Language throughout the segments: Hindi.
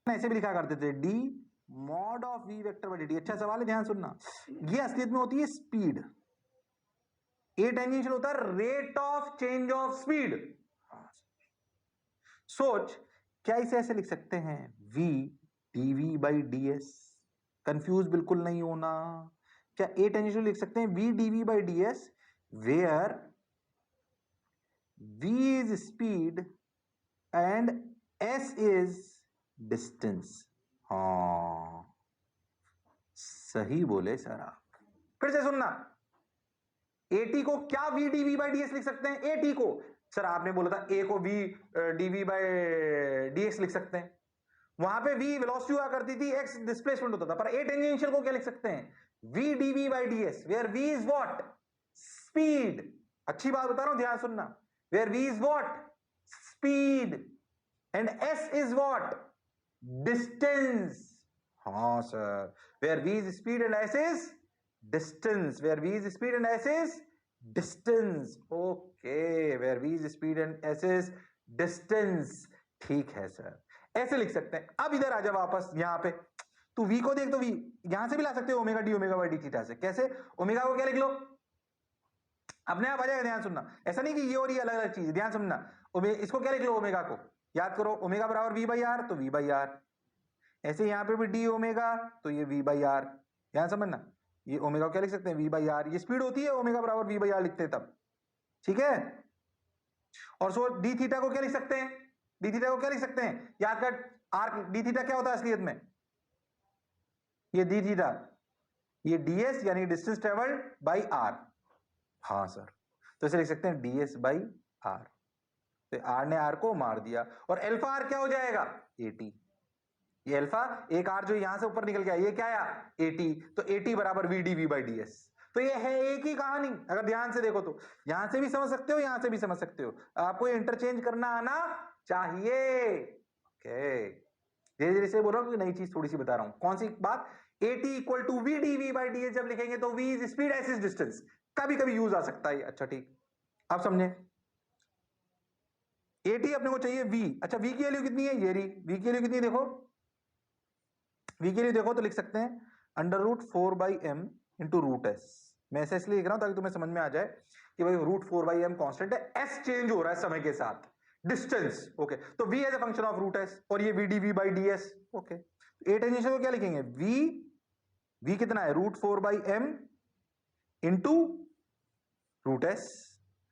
ऐसे भी लिखा करते थे d mod of v vector by d. अच्छा सवाल है, ध्यान सुनना। ये असलियत में होती है स्पीड, ए टेंजेंशियल होता है rate of change of speed. सोच, क्या इसे ऐसे लिख सकते हैं v dv by ds? Confuse बिल्कुल नहीं होना। क्या ए टेंजेंशियल लिख सकते हैं v dv by ds where v is speed and s is distance? हाँ, सही बोले सर आप। फिर से सुनना, एटी को क्या v dv बाई ds लिख सकते हैं? एटी को सर आपने बोला था a को v dv बाई dx लिख सकते हैं, वहां पे v वेलोसिटी हुआ करती थी, x डिस्प्लेसमेंट होता था, पर a टेंजेंशियल को क्या लिख सकते हैं? v dv by ds where v is what? Speed. अच्छी बात बता रहा हूं, ध्यान सुनना। Where v is what? Speed and s is what? Distance. हाँ sir, where v is speed and s is distance. Where v is speed and s is distance. Okay, where v is speed and s is distance. ठीक है सर, ऐसे लिख सकते हैं। अब इधर आ जा वापस यहां पे, तू v को देख, तो v यहां से भी ला सकते हो, omega D omega by D theta से। कैसे? ओमेगा को क्या लिख लो, अपने आप आ जाएगा। ध्यान सुनना, ऐसा नहीं कि ये और ये अलग अलग चीज है, ध्यान सुनना। इसको क्या लिख लो, ओमेगा को याद करो, ओमेगा बराबर वी बाई आर, तो वी बाई आर। ऐसे यहां पे भी डी ओमेगा, तो ये वी बाई आर। ध्यान समझना, ये ओमेगा को क्या लिख सकते हैं? V by r. ये स्पीड होती है, ओमेगा बराबर वी बाई आर लिखते हैं तब। ठीक है, और सो डी थीटा को क्या लिख सकते हैं? डी थीटा को क्या लिख सकते हैं? याद कर, आर डी थीटा क्या होता है असलियत में? ये डी थीटा, ये डीएस यानी डिस्टेंस ट्रेवल्ड बाई आर। हाँ सर, तो इसे लिख सकते हैं डीएस बाई आर। तो आर ने आर को मार दिया, और एल्फा आर क्या हो जाएगा? एटी। ये अल्फा एक आर जो यहां से ऊपर निकल गया, ये क्या आया? एटी। तो एटी बराबर v d v by d s. तो ये है एक ही कहानी, अगर ध्यान से देखो तो। यहां से भी समझ सकते हो, यहां से भी समझ सकते हो, आपको ये इंटरचेंज करना आना चाहिए। ओके, धीरे धीरे से बोल रहा हूं, नई चीज थोड़ी सी बता रहा हूं। कौन सी बात? A t equal to v d v by d s जब लिखेंगे तो v is speed, s is distance. कभी कभी यूज आ सकता है। अच्छा ठीक, अब समझे। एटी अपने को चाहिए वी। अच्छा, वी की वैल्यू कितनी है? ये रही वी की वैल्यू कितनी है, देखो वी के लिए देखो तो लिख सकते हैं under root 4 by m into root s. मैं ऐसे इसलिए लिख रहा हूं ताकि तुम्हें समझ में आ जाए कि भाई रूट 4 बाई एम कॉन्स्टेंट है, एस चेंज हो रहा है समय के साथ, डिस्टेंस। ओके, तो v as a function of root s, और ये v d v by d s. Okay, a tangential को क्या लिखेंगे? वी कितना है? Root 4 by m into root s.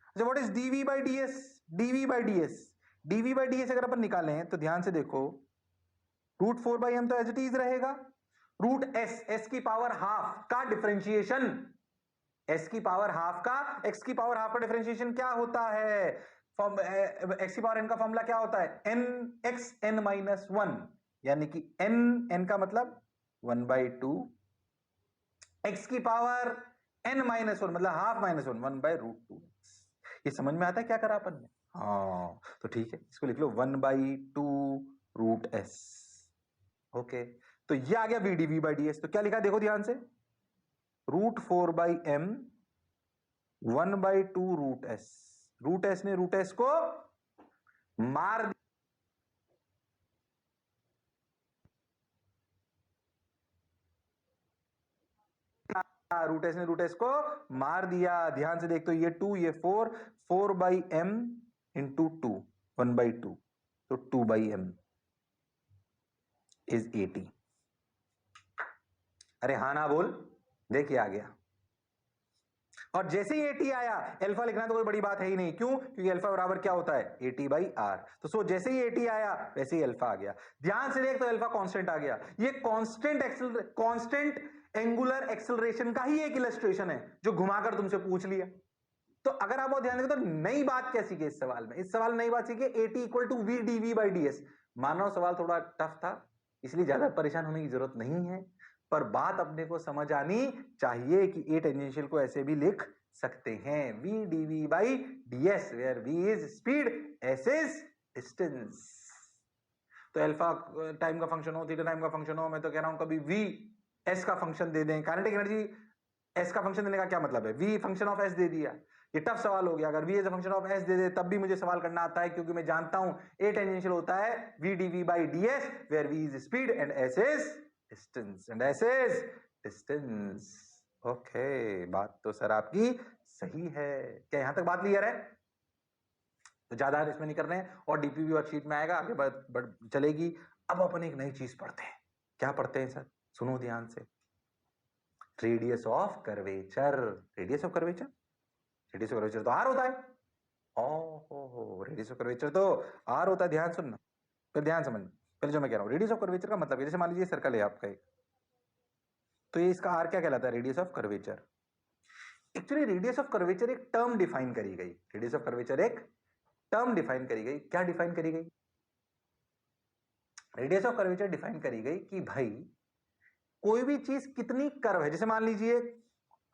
अच्छा, what is dv by d s? Dv by d s, dv by d s अगर अपन निकालें तो ध्यान से देखो, रूट 4 बाई एम तो एज इट इज रहेगा, रूट एस, एस की पावर हाफ का डिफरेंशिएशन, एस की पावर हाफ का एक्स की पावर हाफ का डिफरेंशिएशन क्या होता है? एक्स की पावर एन का फॉर्मूला क्या होता है? N x n minus one, यानी कि एन, एन का मतलब 1/2, एक्स की पावर एन माइनस वन मतलब हाफ माइनस वन, 1/√2। ये समझ में आता है क्या करा अपन ने? हाँ, तो ठीक है, इसको लिख लो 1/2 √s। ओके, तो ये आ गया v d v by d s. तो क्या लिखा देखो ध्यान से, root 4 by m 1/2 √s। Root s ने रूट एस को मार दिया, रूट एस ने रूट एस को मार दिया। ध्यान से देख, तो ये 2, ये 4, 4 बाई एम इंटू 2, 1/2, तो 2 बाई एम इज 80। अरे हाँ ना बोल, देखिए आ गया। और जैसे ही 80 आया, अल्फा लिखना तो कोई बड़ी बात है ही नहीं। क्यों? क्योंकि अल्फा बराबर क्या होता है? 80 बाई आर। तो सो जैसे ही 80 आया वैसे ही अल्फा आ गया। ध्यान से देख, तो अल्फा कांस्टेंट आ गया। ये कांस्टेंट एंगुलर एक्सेलरेशन का ही एक इलस्ट्रेशन है जो घुमाकर तुमसे पूछ लिया। तो अगर आप बहुत ध्यान देंगे तो नई बात क्या सीखे इस सवाल में? इस सवाल में नई बात सीखे, eighty equal to v d v by d S. मानव सवाल थोड़ा टफ था, इसलिए ज्यादा परेशान होने की जरूरत नहीं है, पर बात अपने को समझ आनी चाहिए कि ए टेंजेंशियल को ऐसे भी लिख सकते हैं, v d v by d s, where v is speed, s is distance. तो अल्फा टाइम का फंक्शन हो, थीटा टाइम का फंक्शन हो, मैं तो कह रहा हूं कभी वी एस का फंक्शन दे दें। काइनेटिक एनर्जी एस का फंक्शन देने का क्या मतलब है? वी फंक्शन ऑफ एस दे दिया, ये टफ सवाल हो गया। अगर v as a function of s दे दे तब भी मुझे सवाल करना आता है, क्योंकि मैं जानता हूं a टेंजेंशियल होता है v dv by ds, where v is speed and s is distance, and s is distance. Okay, बात तो सर आपकी सही है। क्या यहां तक बात क्लियर है? तो ज्यादा इसमें नहीं कर रहे हैं, और डीपीवी वर्कशीट में आएगा, आगे बढ़ चलेगी। अब अपन एक नई चीज पढ़ते हैं। क्या पढ़ते हैं सर? सुनो ध्यान से। Radius of curvature. Radius of curvature, radius of curvature तो आर होता है। हो रेडियस ऑफ कर्वेचर तो आर होता है। ध्यान सुनना, फिर ध्यान समझना। पहले जो मैं कह रहा हूं, रेडियस ऑफ कर्वेचर का मतलब, जैसे मान लीजिए सर्कल है आपका एक, तो ये इसका आर क्या कहलाता है? Radius of curvature. Actually radius of curvature एक टर्म डिफाइन करी गई। रेडियस ऑफ कर्वेचर एक टर्म डिफाइन करी गई। क्या डिफाइन करी गई? रेडियस ऑफ कर्वेचर डिफाइन करी गई कि भाई कोई भी चीज कितनी कर्व है, जैसे मान लीजिए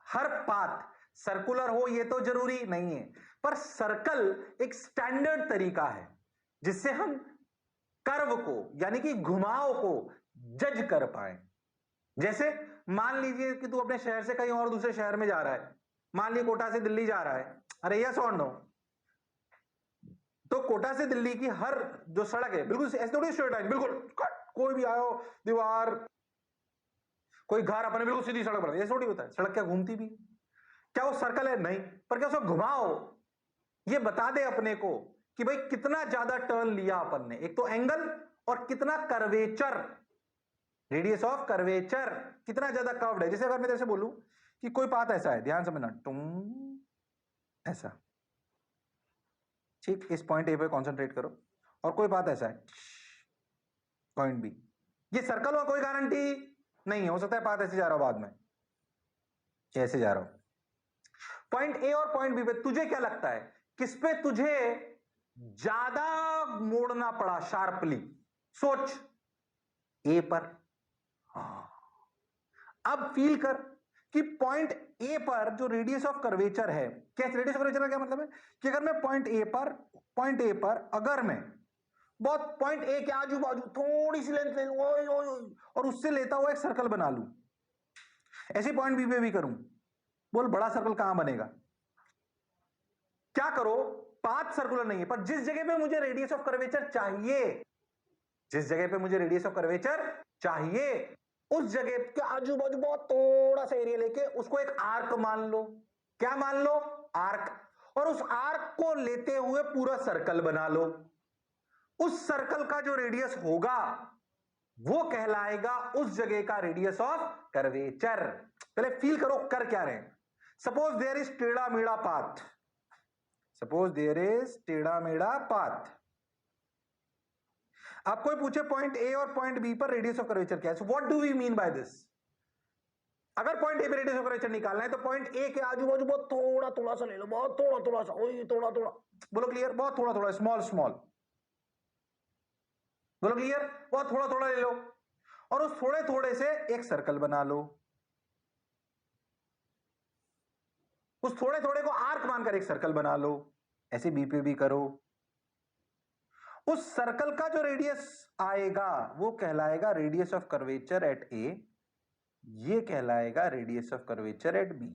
हर पाथ सर्कुलर हो ये तो जरूरी नहीं है, पर सर्कल एक स्टैंडर्ड तरीका है जिससे हम कर्व को यानी कि घुमाव को जज कर पाए। जैसे मान लीजिए कि तू अपने शहर से कहीं और दूसरे शहर में जा रहा है, मान लीजिए कोटा से दिल्ली जा रहा है। अरे यस और नो? तो कोटा से दिल्ली की हर जो सड़क है बिल्कुल ऐसे थोड़ी स्ट्रेट लाइन, बिल्कुल कोई भी आयो दीवार कोई घर अपने बिल्कुल सीधी सड़क पर, ऐसे थोड़ी होता है। सड़क क्या घूमती भी? क्या वो सर्कल है? नहीं। पर क्या उसको घुमाओ ये बता दे अपने को कि भाई कितना ज्यादा टर्न लिया अपन ने, एक तो एंगल और कितना कर्वेचर, रेडियस ऑफ कर्वेचर कितना ज्यादा कर्व्ड है। जैसे अगर मैं तेरे से बोलूं कि कोई पाथ ऐसा है, ध्यान समझना, टुम ऐसा, ठीक, इस पॉइंट ए पे कंसंट्रेट करो, और कोई बात ऐसा है पॉइंट बी, ये सर्कल में कोई गारंटी नहीं है, हो सकता है पाथ ऐसे जा रहा हो बाद में, ऐसे जा रहा हो। पॉइंट ए और पॉइंट बी पे तुझे क्या लगता है किस पे तुझे ज्यादा मोड़ना पड़ा शार्पली? सोच। ए पर। हाँ। अब फील कर कि पॉइंट ए पर जो रेडियस ऑफ कर्वेचर है, क्या रेडियस ऑफ कर्वेचर का क्या मतलब है कि अगर मैं पॉइंट ए पर अगर मैं बहुत पॉइंट ए के आजू बाजू थोड़ी सी लेंथ ले लूं और उससे लेता हुआ एक सर्कल बना लूं, ऐसे पॉइंट बी पे भी करूं, बोल बड़ा सर्कल कहां बनेगा? क्या करो, पाथ सर्कुलर नहीं है, पर जिस जगह पे मुझे रेडियस ऑफ कर्वेचर चाहिए, जिस जगह पे मुझे रेडियस ऑफ कर्वेचर चाहिए उस जगह के आजू बाजू बहुत थोड़ा सा एरिया लेके उसको एक आर्क मान लो। क्या मान लो? आर्क। और उस आर्क को लेते हुए पूरा सर्कल बना लो। उस सर्कल का जो रेडियस होगा वो कहलाएगा उस जगह का रेडियस ऑफ कर्वेचर। पहले फील करो कर क्या रहे हैं। सपोज देयर इज टेढ़ा मेढ़ा पाथ, सपोज देयर इज टेढ़ा मेढ़ा पाथ। आप कोई पूछे पॉइंट ए और पॉइंट बी पर रेडियस ऑफ कर्वेचर क्या है, so what do we mean by this? अगर पॉइंट ए पे रेडियस ऑफ कर्वेचर निकालना है तो पॉइंट ए के आजू बाजू बहुत थोड़ा थोड़ा सा ले लो, बहुत थोड़ा थोड़ा सा, ओए थोड़ा थोड़ा, बोलो क्लियर, बहुत थोड़ा थोड़ा, स्मॉल स्मॉल, बोलो क्लियर, बहुत थोड़ा थोड़ा ले लो और उस थोड़े थोड़े से एक सर्कल बना लो। उस थोड़े थोड़े को आर्क मानकर एक सर्कल बना लो। ऐसे बी पे भी करो। उस सर्कल का जो रेडियस आएगा वो कहलाएगा radius of curvature at A, ये कहलाएगा radius of curvature at B.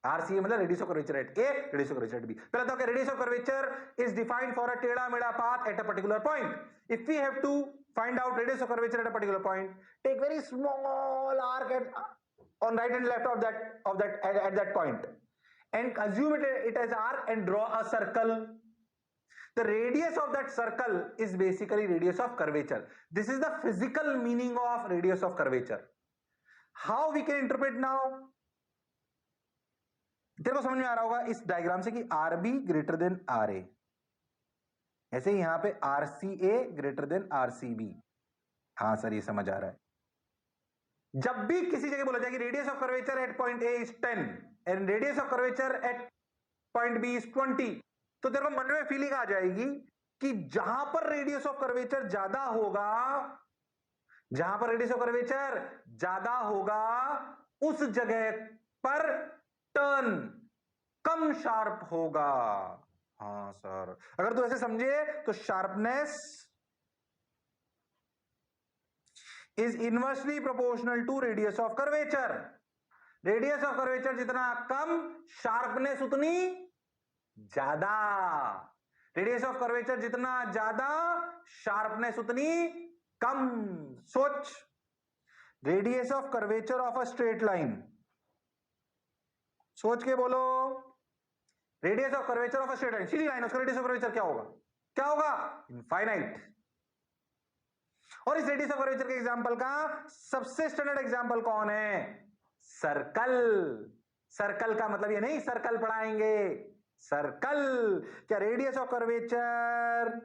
RCA मतलब radius of curvature at A, radius of curvature at B. पहले तो radius of curvature is defined for a टेढ़ा मेढ़ा path at a particular point. If we have to find out radius of curvature at a particular point, take very small arc on right and left of that at that point and assume it as arc and draw a circle. The radius of that circle is basically radius of curvature. This is the physical meaning of radius of curvature. How we can interpret now? तेरे को समझ में आ रहा होगा इस डायग्राम से कि R B greater than R A, ऐसे ही यहां पे R C A greater than R C B. हाँ सर ये समझ आ रहा है। जब भी किसी जगह बोला जाए कि radius of curvature at point a is 10 and radius of curvature at point b is 20, तो तेरे को मन में फीलिंग आ जाएगी कि जहां पर रेडियस ऑफ कर्वेचर ज्यादा होगा, जहां पर रेडियस ऑफ कर्वेचर ज्यादा होगा उस जगह पर टर्न कम शार्प होगा। हाँ सर, अगर तू ऐसे समझे तो sharpness is inversely proportional to radius of curvature. Radius of curvature जितना कम शार्पनेस उतनी ज्यादा। रेडियस ऑफ कर्वेचर जितना ज्यादा, शार्पनेस उतनी कम। सोच, radius of curvature of a straight line, सोच के बोलो। Radius of curvature of a straight line, Sidhi line, उसका रेडियस ऑफ कर्वेचर क्या होगा? क्या होगा? इनफाइनाइट। और इस रेडियस ऑफ कर्वेचर के एग्जांपल का सबसे स्टैंडर्ड एग्जांपल कौन है? सर्कल। सर्कल का मतलब ये नहीं सर्कल पढ़ाएंगे, सर्कल। क्या radius of curvature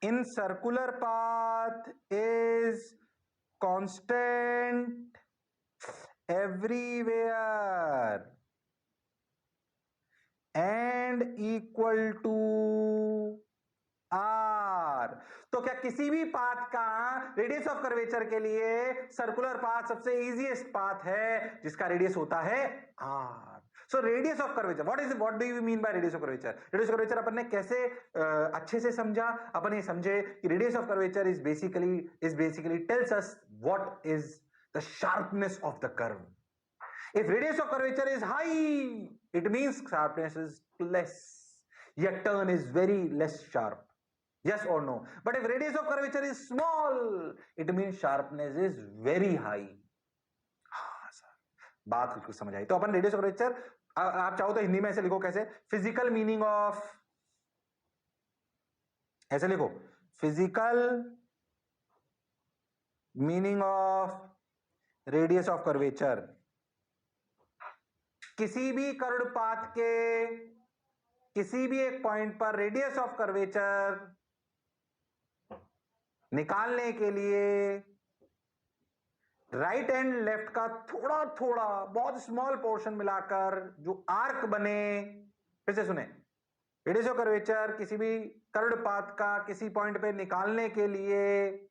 in circular path is constant everywhere and equal to r? तो क्या किसी भी पाथ का रेडियस ऑफ कर्वेचर के लिए सर्कुलर पाथ सबसे इजीएस्ट पाथ है जिसका रेडियस होता है R? So radius of curvature, what do you mean by radius of curvature? Radius of curvature अपन ने कैसे अच्छे से समझा? अपन ये समझे कि radius of curvature is basically tells us what is the sharpness of the curve. If radius of curvature is high, it means sharpness is less. Your turn is very less sharp. Yes or no? But if radius of curvature is small, it means sharpness is very high. हाँ सर, बात कुछ समझ आई। तो अपन रेडियस ऑफ कर्वेचर, आप चाहो तो हिंदी में ऐसे लिखो, कैसे? फिजिकल मीनिंग ऑफ, ऐसे लिखो, physical meaning of radius of curvature. किसी भी कर्व्ड पाथ के किसी भी एक पॉइंट पर रेडियस ऑफ कर्वेचर निकालने के लिए राइट एंड लेफ्ट का थोड़ा थोड़ा बहुत स्मॉल पोर्शन मिलाकर जो आर्क बने, फिर से सुने, रेडियस ऑफ कर्वेचर किसी भी कर्व्ड पाथ का किसी पॉइंट पे निकालने के लिए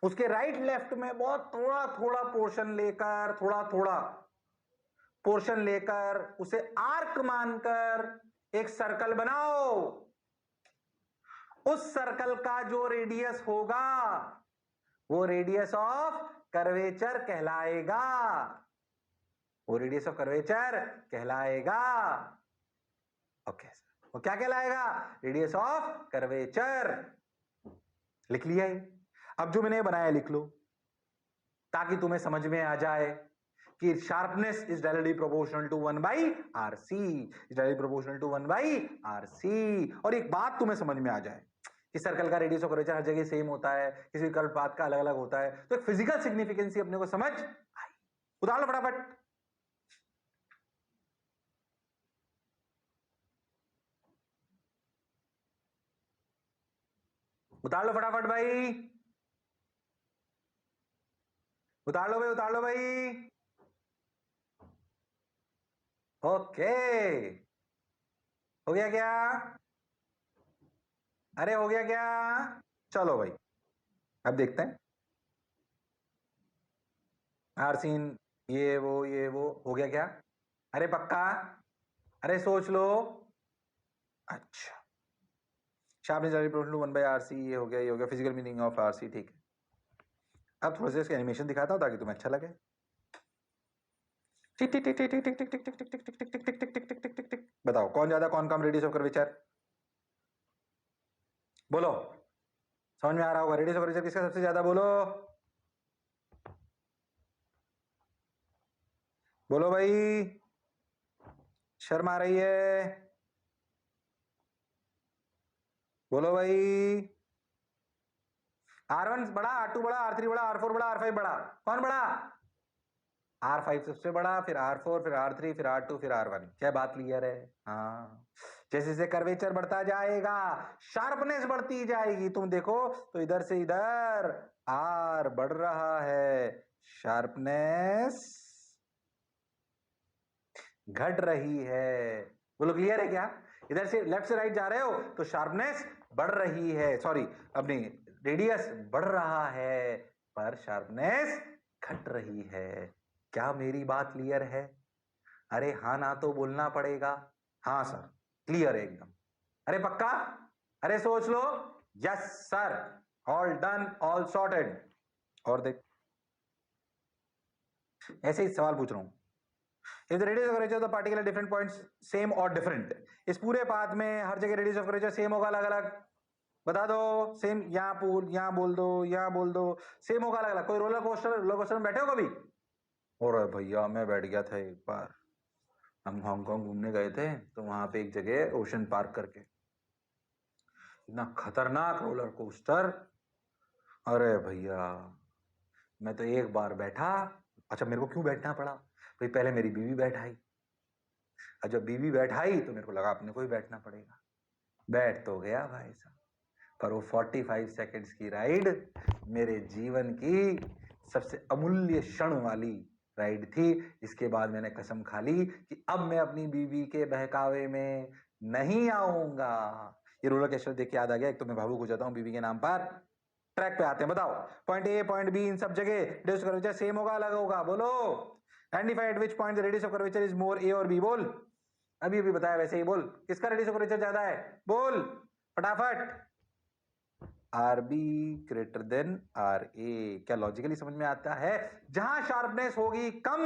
उसके राइट लेफ्ट में बहुत थोड़ा थोड़ा पोर्शन लेकर, थोड़ा थोड़ा पोर्शन लेकर उसे आर्क मानकर एक सर्कल बनाओ। उस सर्कल का जो रेडियस होगा वो रेडियस ऑफ कर्वेचर कहलाएगा। वो रेडियस ऑफ कर्वेचर कहलाएगा। ओके सर, वो क्या कहलाएगा? Radius of curvature. लिख लिया है? अब जो मैंने बनाया लिख लो, ताकि तुम्हें समझ में आ जाए कि sharpness is directly proportional to 1 by r c, is directly proportional to 1 by r c. और एक बात तुम्हें समझ में आ जाए कि सर्कल का रेडियस ऑफ कर्वेचर हर जगह सेम होता है, किसी भी कर्व पाथ का अलग अलग होता है, तो एक फिजिकल सिग्निफिकेंसी अपने को समझ आई। उतार लो फटाफट। उतार लो फटाफट भाई, उतार लो भाई, उतार लो भाई। ओके, हो गया क्या? अरे हो गया क्या? चलो भाई, अब देखते हैं। आर सीन, ये वो हो गया क्या? अरे पक्का? अरे सोच लो। अच्छा, sharpness proportional to 1 by r c, ये हो गया, ये हो गया physical meaning of r c. ठीक है, अब थोड़ा सा इसका एनिमेशन दिखाता हूं ताकि तुम्हें अच्छा लगे। टिक टिक टिक टिक टिक टिक टिक टिक टिक टिक टिक टिक टिक टिक टिक टिक टिक टिक टिक। बताओ कौन ज्यादा कौन कम रेडियस ऑफ कर्वेचर? बोलो, समझ में आ रहा होगा। रेडियस ऑफ कर्वेचर किसका सबसे ज्यादा? बोलो बोलो भाई, शर्म आ रही है? बोलो भाई। R1 बड़ा, R2 बड़ा, R3 बड़ा, R4 बड़ा, R5 बड़ा? कौन बड़ा? R5 सबसे बड़ा, फिर R4, फिर R3, फिर R2, फिर R1। क्या बात क्लियर है? हाँ, जैसे जैसे कर्वेचर बढ़ता जाएगा शार्पनेस बढ़ती जाएगी। तुम देखो तो इधर से इधर R बढ़ रहा है, शार्पनेस घट रही है। बोलो क्लियर है क्या? इधर से लेफ्ट से राइट जा रहे हो तो शार्पनेस बढ़ रही है, सॉरी अपनी रेडियस बढ़ रहा है, पर शार्पनेस घट रही है। क्या मेरी बात क्लियर है? अरे हाँ ना तो बोलना पड़ेगा। हाँ सर, क्लियर है एकदम। अरे पक्का? अरे सोच लो। Yes sir, all done, all sorted. और देख, ऐसे ही सवाल पूछ रहा हूं, if the radius of curvature of the particle at different points same और डिफरेंट, इस पूरे पाथ में हर जगह रेडियस ऑफ कर्वेचर सेम होगा अलग अलग, बता दो। सेम, यहाँ बोल दो, यहाँ बोल दो, सेम होगा अलग अलग। कोई रोलर कोस्टर में बैठे हो कभी? और भैया मैं बैठ गया था एक बार, हम हांगकांग घूमने गए थे, तो वहां पे एक जगह ओशन पार्क करके, इतना खतरनाक रोलर कोस्टर, अरे भैया मैं तो एक बार बैठा। अच्छा मेरे को क्यों बैठना पड़ा भाई? पहले मेरी बीवी बैठाई, और जब बीवी बैठाई तो मेरे को लगा अपने को ही बैठना पड़ेगा। बैठ तो गया भाई साहब, पर वो 45 सेकंड्स की राइड मेरे जीवन की सबसे अमूल्य क्षण वाली राइड थी। इसके बाद मैंने कसम खा ली कि अब मैं अपनी बीवी के बहकावे में नहीं आऊंगा। ये रोलर कोस्टर देख के याद आ गया, एक तो मैं भावुक हो जाता हूँ बीवी के नाम पर। ट्रैक पे आते हैं, बताओ। Point A point be in सब जगह रेडियस ऑफ कर्वेचर सेम होगा अलग होगा? बोलो। Identify at which point the radius of curvature is more, A और बी? बोल। अभी अभी बताया वैसे ही बोल, किसका रेडियस ऑफ कर्वेचर ज्यादा है? बोल फटाफट। R B greater than R A. क्या लॉजिकली समझ में आता है? जहां शार्पनेस होगी कम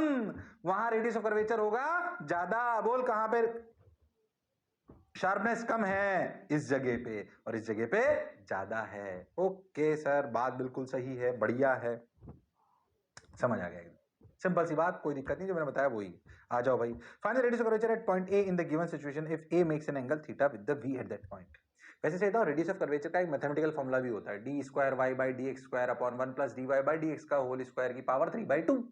वहां रेडियस ऑफ कर्वेचर होगा ज्यादा। बोल कहां पे शार्पनेस कम है? इस जगह पे, और इस जगह पे ज्यादा है। ओके सर, बात बिल्कुल सही है, बढ़िया है, समझ आ गया। सिंपल सी बात, कोई दिक्कत नहीं, जो मैंने बताया वही। आ जाओ भाई। Find the radius of curvature at point a in the given situation if a makes an angle theta with the v at that point. वैसे से रेडियस ऑफ कर्वेचर का एक मैथमेटिकल फॉर्मूला भी होता है, d square y by d x square upon 1 plus d y by d x का होल स्क्वायर की पावर 3/2।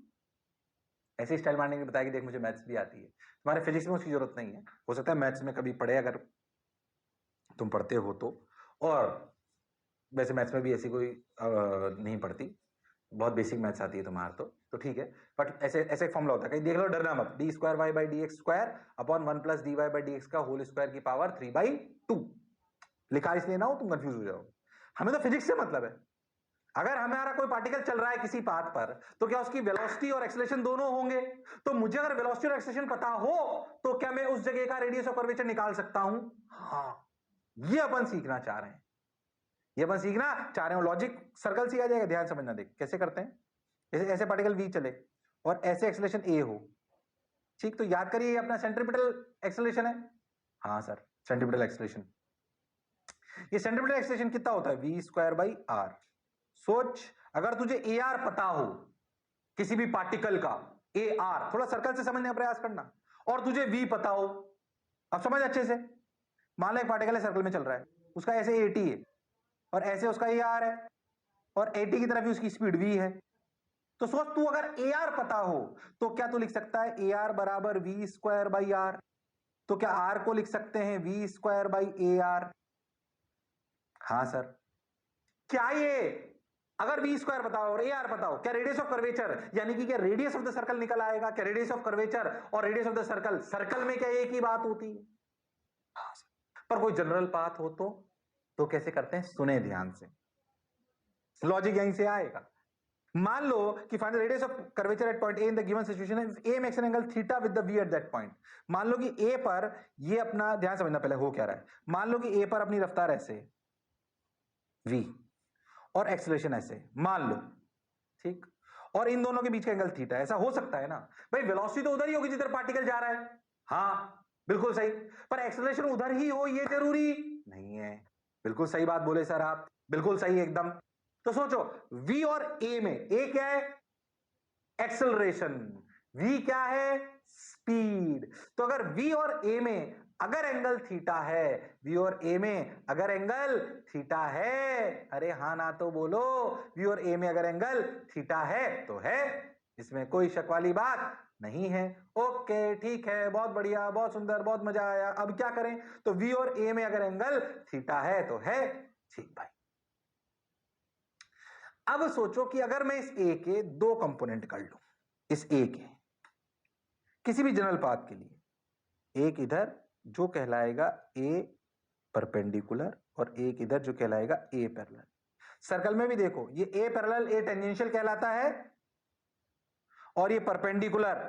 ऐसे स्टाइल मारने की बताया कि देख मुझे मैथ्स भी आती है, तुम्हारे फिजिक्स में उसकी जरूरत नहीं है, हो सकता है मैथ्स में कभी पढ़े, अगर तुम पढ़ते हो तो। और वैसे मैथ्स में भी ऐसी कोई नहीं पढ़ती, बहुत बेसिक मैथ्स आती है तुम्हारे तो ठीक है। बट ऐसे ऐसे फॉर्मूला होता है, कहीं देख लो, डरना मत। D square y by d x square upon 1 plus d y by d x का होल स्क्वायर की पावर 3/2। लिखा इसलिए ना हो तुम कंफ्यूज हो जाओ, हमें तो फिजिक्स से मतलब है। अगर हमारा कोई पार्टिकल चल रहा है किसी पाथ पर, तो क्या उसकी वेलोसिटी और एक्सेलरेशन दोनों होंगे? तो मुझे अगर वेलोसिटी और एक्सेलरेशन पता हो तो क्या मैं उस जगह का रेडियस ऑफ कर्वेचर निकाल सकता हूं? हाँ, ये अपन सीखना चाह रहे हैं, ये अपन सीखना चाह रहे हो। लॉजिक सर्कल से आ जाएगा, ध्यान समझना। देख कैसे करते हैं। जैसे ऐसे पार्टिकल v चले और ऐसे एक्सेलरेशन a हो, ठीक, तो याद करिए ये अपना सेंट्रीपिटल एक्सेलरेशन है। हाँ सर, सेंट्रीपिटल एक्सेलरेशन। ये सेंट्रीपिटल एक्सेलरेशन कितना होता है? v square by r. सोच, अगर तुझे ए आर पता हो किसी भी पार्टिकल का, ए आर, थोड़ा सर्कल से समझने का प्रयास करना, और तुझे वी पता हो, अब समझ अच्छे से। मान लो एक पार्टिकल है सर्कल में चल रहा है, उसका ऐसे 80 है और ऐसे उसका ए आर है, और 80 की तरफ ही उसकी स्पीड v है। तो सोच, तू अगर ए आर पता हो तो क्या तू लिख सकता है ए आर बराबर वी स्क्वायर बाई आर? तो क्या आर को लिख सकते हैं v square by a r? हाँ सर। क्या ये, अगर वी स्क्वायर बताओ और ए आर बताओ, क्या रेडियस ऑफ कर्वेचर यानी कि क्या रेडियस ऑफ द सर्कल निकल आएगा? क्या रेडियस ऑफ कर्वेचर और radius of the circle, circle में क्या एक ही बात होती है? हाँ सर। पर कोई जनरल पाथ हो तो कैसे करते हैं? सुने ध्यान से, लॉजिक यहीं से आएगा। मान लो कि find the radius of curvature at point a in the given situation if a makes an angle theta with the v at that point. मान लो कि ए पर, ये अपना ध्यान समझना पहले हो क्या रहा है। मान लो कि ए पर अपनी रफ्तार ऐसे v और एक्सेलरेशन ऐसे, मान लो, ठीक, और इन दोनों के बीच का एंगल थीटा। ऐसा हो सकता है ना भाई? वेलोसिटी तो उधर ही होगी जिधर पार्टिकल जा रहा है, हाँ बिल्कुल सही, पर एक्सेलरेशन उधर ही हो ये जरूरी नहीं है। बिल्कुल सही बात बोले सर आप, बिल्कुल सही एकदम। तो सोचो, v और a में, a क्या है? एक्सेलरेशन, v क्या है? स्पीड। तो अगर v और a में अगर एंगल थीटा है, v और a में अगर एंगल थीटा है, अरे हाँ ना तो बोलो, v और a में अगर एंगल थीटा है तो है, इसमें कोई शक वाली बात नहीं है। ओके ठीक है, बहुत बढ़िया, बहुत सुंदर, बहुत मजा आया। अब क्या करें? तो v और a में अगर एंगल थीटा है तो है, ठीक भाई। अब सोचो कि अगर मैं इस ए के दो कंपोनेंट कर लूं, इस ए के किसी भी जनरल पाथ के लिए, एक इधर जो कहलाएगा ए परपेंडिकुलर और एक इधर जो कहलाएगा ए पैरेलल। सर्कल में भी देखो, ये ए पैरेलल ए टेंजेंशियल कहलाता है और ये परपेंडिकुलर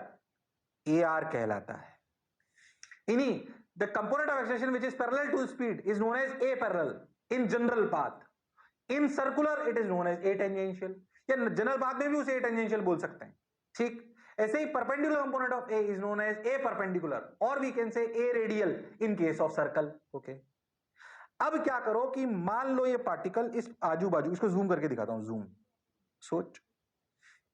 ए आर कहलाता है। इन्हीं the component of acceleration which is parallel to speed is known as a parallel in general path. In circular it is known as a tangential, या जनरल पाथ में भी उसे ए टेंजेंशियल बोल सकते हैं, ठीक। ऐसे ही perpendicular component of a is known as a perpendicular और we can say a radial in case of circle. Okay, अब क्या करो कि मान लो ये पार्टिकल इस आजू बाजू, इसको जूम करके दिखाता हूं, जूम, सोच,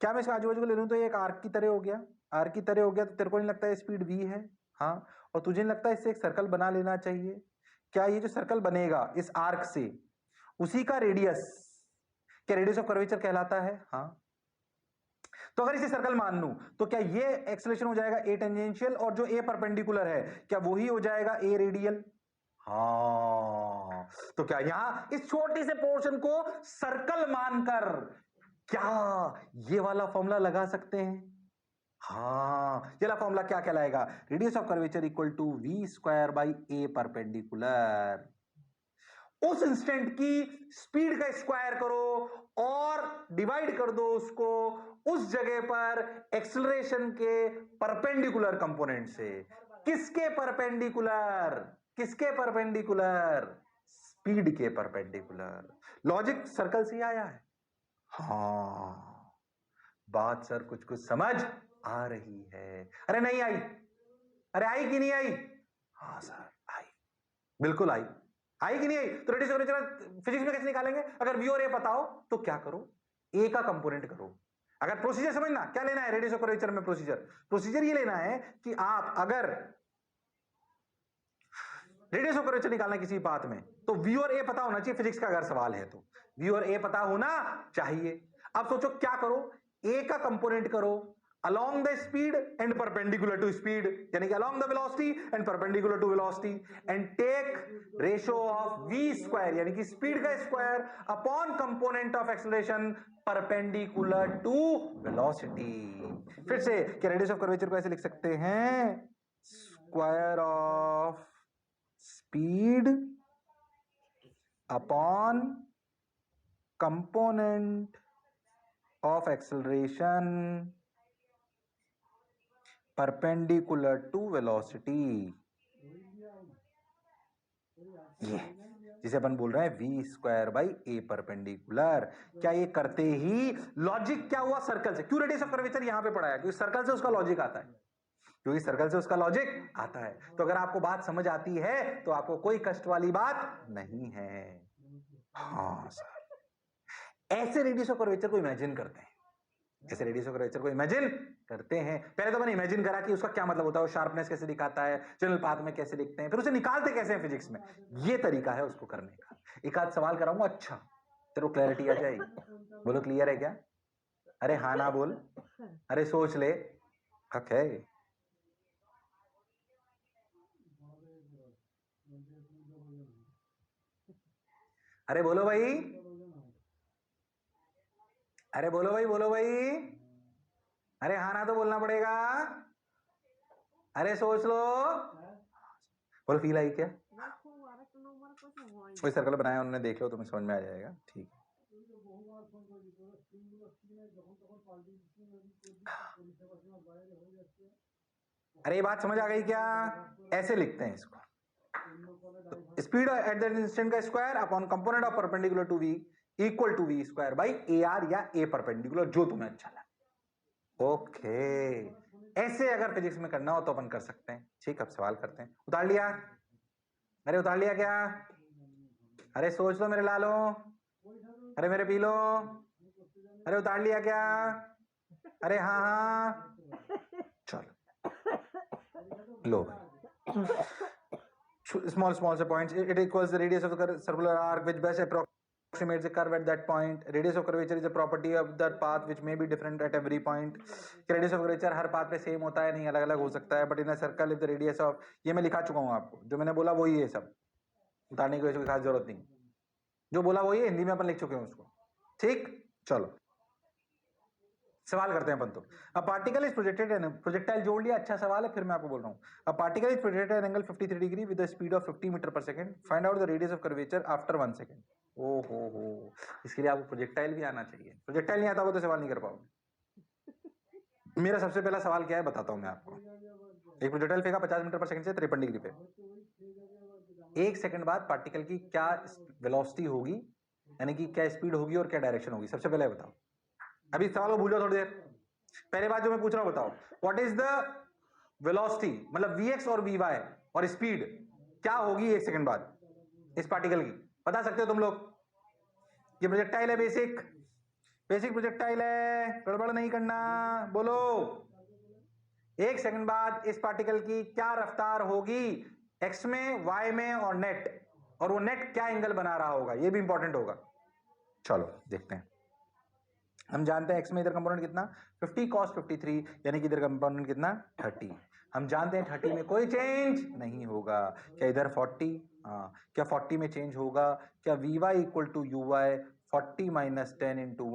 क्या मैं इस आजू बाजू को ले लूं तो ये एक आर्क की तरह हो गया, आर्क की तरह हो गया, तो तेरे को नहीं लगता है स्पीड v है? हाँ, और तुझे नहीं लगता है इससे एक सर्कल बना लेना चाहिए? क्या ये जो सर्कल बनेगा इस आर्क से, उसी का रेडियस क्या रेडियस ऑफ कर्वेचर कहलाता है? हाँ, तो अगर इसे सर्कल मान लूं तो क्या ये एक्सेलरेशन हो जाएगा ए टेंजेंशियल, और जो ए परपेंडिकुलर है क्या वही हो जाएगा ए रेडियल? हाँ, तो क्या यहां इस छोटे से पोर्शन को सर्कल मानकर क्या ये वाला फॉर्मूला लगा सकते हैं? हाँ, ये वाला फॉर्मूला क्या कहलाएगा? Radius of curvature equal to v square by a perpendicular. उस इंस्टेंट की स्पीड का स्क्वायर करो और डिवाइड कर दो उसको उस जगह पर एक्सेलरेशन के परपेंडिकुलर कंपोनेंट से। किसके परपेंडिकुलर? किसके परपेंडिकुलर? स्पीड के परपेंडिकुलर। लॉजिक सर्कल से ही आया है। हाँ, बात सर कुछ कुछ समझ आ रही है। अरे नहीं आई? अरे आई कि नहीं आई? हाँ सर आई, बिल्कुल आई। आई कि नहीं आई? तो रेडियस ऑफ कर्वेचर फिजिक्स में कैसे निकालेंगे? अगर वी और ए पता हो तो क्या करो, ए का कंपोनेंट करो। अगर प्रोसीजर समझना, क्या लेना है रेडियस ऑफ कर्वेचर में? प्रोसीजर ये लेना है कि आप अगर रेडियस ऑफ कर्वेचर निकालना है किसी पाथ में तो वी और ए पता होना चाहिए। फिजिक्स का अगर सवाल है तो वी और ए पता होना चाहिए। अब सोचो क्या करो, ए का कंपोनेंट करो along the speed and perpendicular to speed, यानी कि along the velocity and perpendicular to velocity, and take ratio of v square यानी कि स्पीड का square upon component of acceleration perpendicular to velocity। फिर से क्या रेडियस ऑफ कर्वेचर को ऐसे लिख सकते हैं, square of speed upon component of acceleration perpendicular to velocity. ये जिसे अपन बोल रहे हैं v square by a perpendicular. क्या ये करते ही लॉजिक क्या हुआ सर्कल से? क्यों रेडियस ऑफ कर्वेचर यहां पे पढ़ा है? क्योंकि सर्कल से उसका लॉजिक आता है, क्योंकि सर्कल से उसका लॉजिक आता है। तो अगर आपको बात समझ आती है तो आपको कोई कष्ट वाली बात नहीं है। हाँ सर, ऐसे रेडियस ऑफ कर्वेचर को इमेजिन करते हैं, ऐसे रेडियस ऑफ कर्वेचर को इमेजिन करते हैं। पहले तो मैंने इमेजिन करा कि उसका क्या मतलब होता है, वो शार्पनेस कैसे दिखाता है, जनरल पाथ में कैसे लिखते हैं, फिर उसे निकालते कैसे हैं फिजिक्स में। ये तरीका है उसको करने का। एक आध सवाल कराऊंगा, अच्छा तेरे को क्लैरिटी आ जाएगी। बोलो क्लियर है क्या? अरे हाँ ना बोल, अरे सोच ले। ओके, अरे बोलो भाई, अरे बोलो भाई, बोलो भाई, अरे हाँ ना तो बोलना पड़ेगा। अरे सोच लो, बोलो फील आई क्या? कोई सर्कल बनाया उन्होंने, देख लो तुम्हें समझ में आ जाएगा। ठीक है, अरे ये बात समझ आ गई क्या? ऐसे लिखते हैं इसको, स्पीड एट दैट इंस्टेंट का square upon component of perpendicular to v equal to v square by a r या ए परपेंडिकुलर, जो तुम्हें अच्छा लगे। ओके, ऐसे अगर फिजिक्स में करना हो तो अपन कर सकते हैं। ठीक, अब सवाल करते हैं। उतार लिया? अरे उतार लिया क्या? अरे सोच लो मेरे लालो, अरे मेरे पी लो, अरे उतार लिया क्या? अरे हाँ हाँ, चलो लो small से points, it equals the radius of the circular arc which best approximates the curve at that point. Radius of curvature is a property of that path which may be different at every point. Radius of curvature her path पे सेम होता है नहीं, अलग अलग हो सकता है, but in a circle if the radius of, ये मैं लिखा चुका हूँ आपको, जो मैंने बोला वही है, सब उतारने की कोई खास जरूरत नहीं, जो बोला वही है, हिंदी में अपन लिख चुके हैं उसको। ठीक, चलो सवाल करते हैं अपन। तो a particle is projected an, projectile जोड़ लिया, अच्छा सवाल है, फिर मैं आपको बोल रहा हूँ। A particle is projected an angle 53 degree with the speed of 50 metre पर second, find out the radius of curvature after 1 second. ओ हो, इसके लिए आपको प्रोजेक्टाइल भी आना चाहिए। प्रोजेक्टाइल नहीं आता होगा तो सवाल नहीं कर पाओगे। मेरा सबसे पहला सवाल क्या है बताता हूँ मैं आपको। एक प्रोजेक्टाइल फेंका 50 मीटर पर सेकंड से 53 डिग्री पे, एक सेकंड बाद पार्टिकल की क्या वेलोसिटी होगी, यानी कि क्या स्पीड होगी और क्या डायरेक्शन होगी, सबसे पहले बताओ। अभी सवाल को भूल जाओ थोड़ी देर, पहले बात जो मैं पूछ रहा हूं बताओ, व्हाट इज द वेलोसिटी, मतलब vx और vy और स्पीड क्या होगी 1 सेकंड बाद इस पार्टिकल की, बता सकते हो तुम लोग? ये प्रोजेक्टाइल है, बेसिक प्रोजेक्टाइल है, गड़बड़ नहीं करना, बोलो। 1 सेकंड बाद इस पार्टिकल की क्या रफ्तार होगी एक्स में, वाई में और नेट, और वो नेट क्या एंगल बना रहा होगा, ये भी इंपॉर्टेंट होगा। चलो देखते हैं। हम जानते हैं एक्स में इधर कंपोनेंट कितना 50 cos 53, यानी कि इधर कंपोनेंट कितना 30। हम जानते हैं 30 में कोई चेंज नहीं होगा। क्या इधर 40, हाँ, क्या 40 में चेंज होगा? क्या v y equal to u y 40 minus 10 into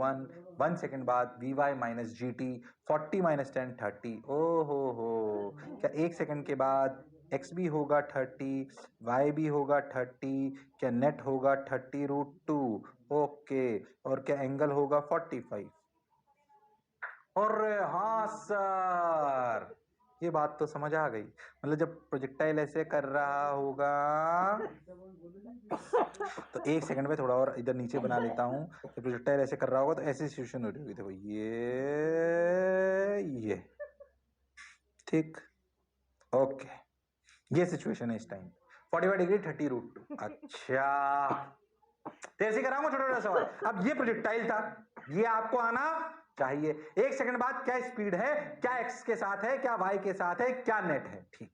1 second बाद v y minus g t 40 minus 10 30। ओ हो, क्या 1 सेकेंड के बाद x भी होगा 30, y भी होगा 30, क्या नेट होगा 30√2? ओके, और क्या एंगल होगा 45? और हाँ सर, ये बात तो समझ आ गई। मतलब जब प्रोजेक्टाइल ऐसे कर रहा होगा तो 1 सेकंड में थोड़ा और इधर नीचे बना लेता हूं, जब प्रोजेक्टाइल ऐसे कर रहा होगा तो ऐसी सिचुएशन हो रही होगी, देखो ये ठीक, ओके, ये सिचुएशन है इस टाइम 45 डिग्री 30√2। अच्छा, तो ऐसे कराऊंगा छोटा छोटा सवाल। अब ये प्रोजेक्टाइल था, ये आपको आना चाहिए। 1 सेकंड बाद क्या स्पीड है, क्या एक्स के साथ है, क्या वाई के साथ है, क्या नेट है, ठीक,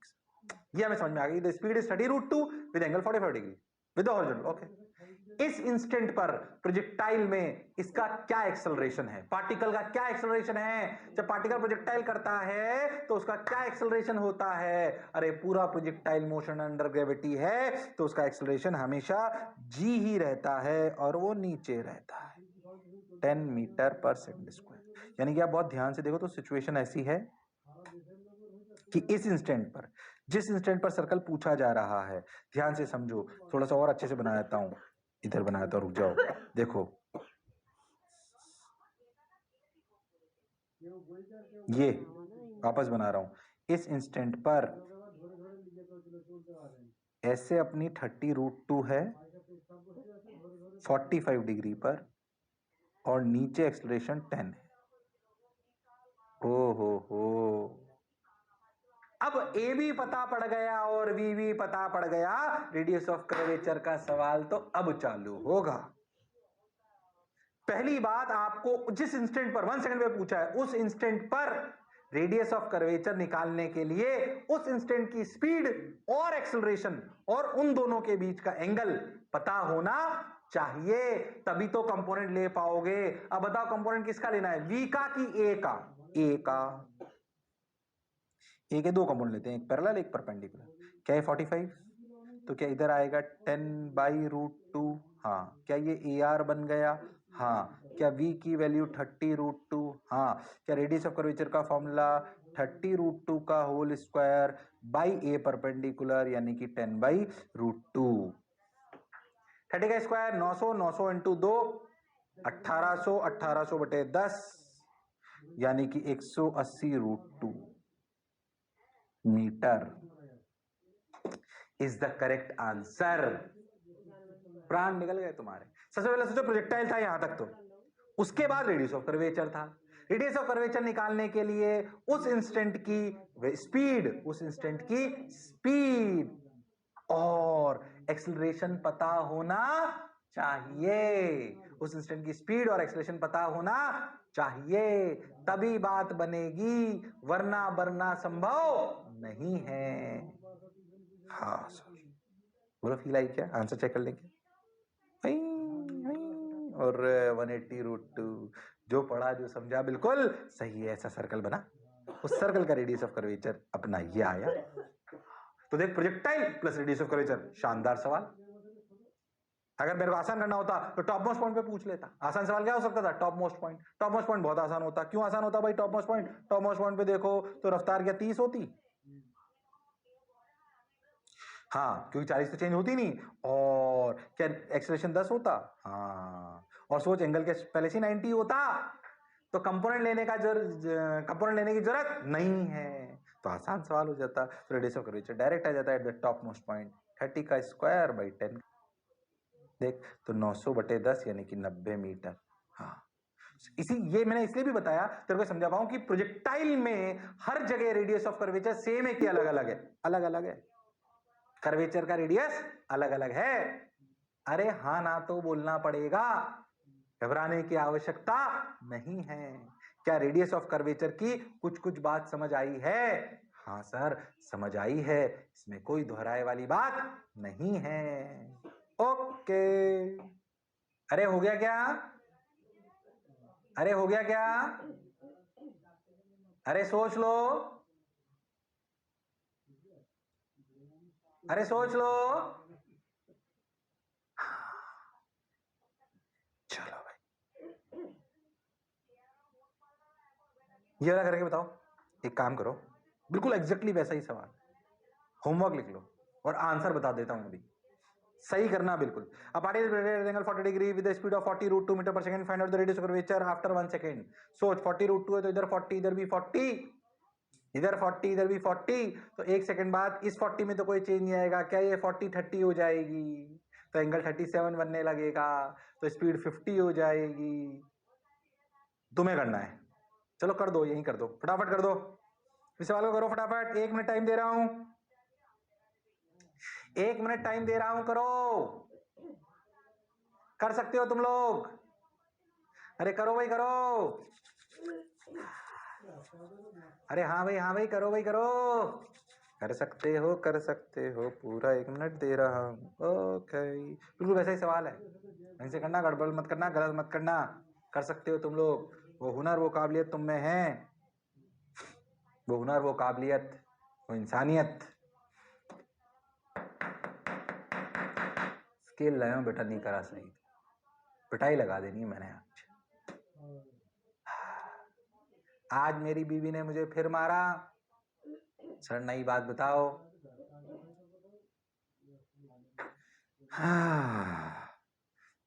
ये हमें समझ में आ गई। The speed is 30√2 with angle 45 degree with the horizontal. Okay, इस इंस्टेंट पर प्रोजेक्टाइल में इसका क्या एक्सेलरेशन है, पार्टिकल का क्या एक्सेलरेशन है? जब पार्टिकल प्रोजेक्टाइल करता है तो उसका क्या एक्सेलरेशन होता है? अरे पूरा प्रोजेक्टाइल मोशन अंडर ग्रेविटी है तो उसका एक्सेलरेशन हमेशा जी ही रहता है और वो नीचे रहता है 10 मीटर पर सेकंड स्क्वायर। यानी कि आप बहुत ध्यान से देखो तो सिचुएशन ऐसी है कि इस इंस्टेंट पर, जिस इंस्टेंट पर सर्कल पूछा जा रहा है, ध्यान से समझो, थोड़ा सा और अच्छे से बना देता हूं, इधर बनाया था, रुक जाओ, देखो ये वापस बना रहा हूं। इस इंस्टेंट पर ऐसे अपनी 30√2 है 45 डिग्री पर और नीचे एक्सेलरेशन 10 है। ओ हो, अब ए भी पता पड़ गया और बी भी पता पड़ गया, रेडियस ऑफ कर्वेचर का सवाल तो अब चालू होगा। पहली बात, आपको जिस इंस्टेंट पर 1 सेकंड में पूछा है उस इंस्टेंट पर रेडियस ऑफ कर्वेचर निकालने के लिए उस इंस्टेंट की स्पीड और एक्सेलरेशन और उन दोनों के बीच का एंगल पता होना चाहिए, तभी तो कंपोनेंट ले पाओगे। अब बताओ कंपोनेंट किसका लेना है, वी का कि ए का? ए का। ए के दो कंपोनेंट लेते हैं, एक पैरेलल एक परपेंडिकुलर। क्या है 45? तो क्या इधर आएगा 10/√2? हाँ। क्या ये ए आर बन गया? हाँ। क्या v की वैल्यू 30√2? हाँ। क्या रेडियस ऑफ कर्वेचर का फॉर्मूला 30√2 का whole square by a perpendicular यानी कि 10/√2। 30 का स्क्वायर 900, 900 इंटू 2 1800, 1800 बटे 10 यानी कि 180√2 metre is the correct answer. प्राण निकल गए तुम्हारे। सबसे पहले सोचो प्रोजेक्टाइल था यहां तक, तो उसके बाद रेडियस ऑफ कर्वेचर था। रेडियस ऑफ कर्वेचर निकालने के लिए उस इंस्टेंट की स्पीड और एक्सेलरेशन पता होना चाहिए। उस इंस्टेंट की स्पीड और एक्सेलरेशन पता होना चाहिए, तभी बात बनेगी, वरना संभव नहीं है। हाँ सर, बोलो फील आई क्या? आंसर चेक कर लेंगे। और 180√2 जो पढ़ा जो समझा बिल्कुल सही है, ऐसा सर्कल बना, उस सर्कल का रेडियस ऑफ कर्वेचर अपना ये आया। तो देख, projectile plus radius of curvature, शानदार सवाल। अगर मेरे को आसान करना होता तो टॉप मोस्ट पॉइंट पे पूछ लेता। आसान सवाल क्या हो सकता था? Top most point. Top most point बहुत आसान होता। क्यों आसान होता भाई top most point? Top most point पे देखो तो रफ्तार क्या 30 होती? हाँ, क्योंकि 40 तो चेंज होती नहीं। और क्या एक्सेलरेशन 10 होता? हाँ, और सोच एंगल के पहले से 90 होता तो कंपोनेंट लेने की जरूरत नहीं है, तो आसान सवाल हो जाता। तो रेडियस ऑफ कर्वेचर डायरेक्ट आ जाता है at the top most point 30 का स्क्वायर बाई 10। देख तो 900 बटे 10 यानी कि 90 मीटर। हाँ, इसी ये मैंने इसलिए भी बताया तेरे को समझा पाऊं कि प्रोजेक्टाइल में हर जगह रेडियस ऑफ कर्वेचर सेम है कि अलग अलग है? अलग अलग है। कर्वेचर का रेडियस अलग अलग है। अरे हाँ ना तो बोलना पड़ेगा, घबराने की आवश्यकता नहीं है। क्या रेडियस ऑफ कर्वेचर की कुछ कुछ बात समझ आई है? हाँ सर समझ आई है, इसमें कोई दोहराए वाली बात नहीं है। ओके। अरे हो गया क्या? अरे हो गया क्या? अरे सोच लो, अरे सोच लो। चलो भाई, ये वाला करके बताओ। एक काम करो, बिल्कुल एग्जैक्टली वैसा ही सवाल, होमवर्क लिख लो और आंसर बता देता हूं अभी। सही करना बिल्कुल। A party is rotated at angle 40 degree with a speed of 40 root 2 metre पर second. Find out the radius of curvature after 1 second. सोच 40 root 2 है तो इधर 40, इधर भी 40, इधर 40, इधर भी 40, तो एक सेकंड बाद इस 40 में तो कोई चेंज नहीं आएगा। क्या ये 40 30 हो जाएगी? तो एंगल 37 बनने लगेगा, तो स्पीड 50 हो जाएगी। तुम्हें करना है, चलो कर दो, यही कर दो, फटाफट कर दो। इस सवाल को करो फटाफट, 1 मिनट टाइम दे रहा हूं, 1 मिनट टाइम दे रहा हूं, करो। कर सकते हो तुम लोग। अरे करो भाई करो। अरे हाँ भाई, हाँ भाई, करो भाई करो। कर सकते हो, कर सकते हो, पूरा 1 मिनट दे रहा हूं। ओके, बिल्कुल वैसा ही सवाल है, ऐसे करना, गड़बड़ मत करना, गलत मत करना। कर सकते हो तुम लोग, वो हुनर वो काबिलियत तुम में है, वो हुनर वो काबिलियत वो इंसानियत। स्केल लाया हूं बेटा, नहीं करा सही, पिटाई लगा देनी है मैंने आज मेरी बीवी ने मुझे फिर मारा। सर नई बात बताओ।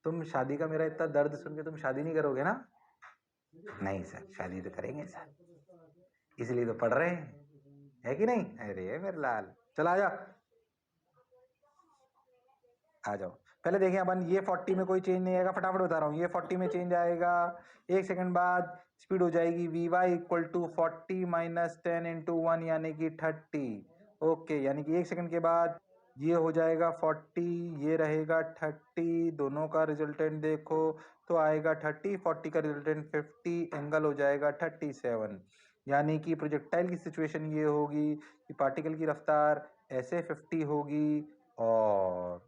तुम शादी का मेरा इतना दर्द सुन के तुम शादी नहीं करोगे ना? नहीं सर, शादी तो करेंगे सर, इसलिए तो पढ़ रहे हैं, है कि नहीं? अरे मेरे लाल, चल आ जा, आ जाओ। पहले देखिए अपन, ये 40 में कोई चेंज नहीं आएगा, फटाफट बता रहा हूँ, ये 40 में चेंज आएगा, एक सेकंड बाद स्पीड हो जाएगी Vy equal to 40 minus 10 into 1 यानी कि 30। ओके, यानी कि एक सेकंड के बाद ये हो जाएगा 40, ये रहेगा 30, दोनों का रिजल्टेंट देखो तो आएगा 30, 40 का रिजल्टेंट 50, एंगल हो जाएगा 37। यानी कि प्रोजेक्टाइल की सिचुएशन ये होगी कि पार्टिकल की रफ्तार ऐसे 50 होगी और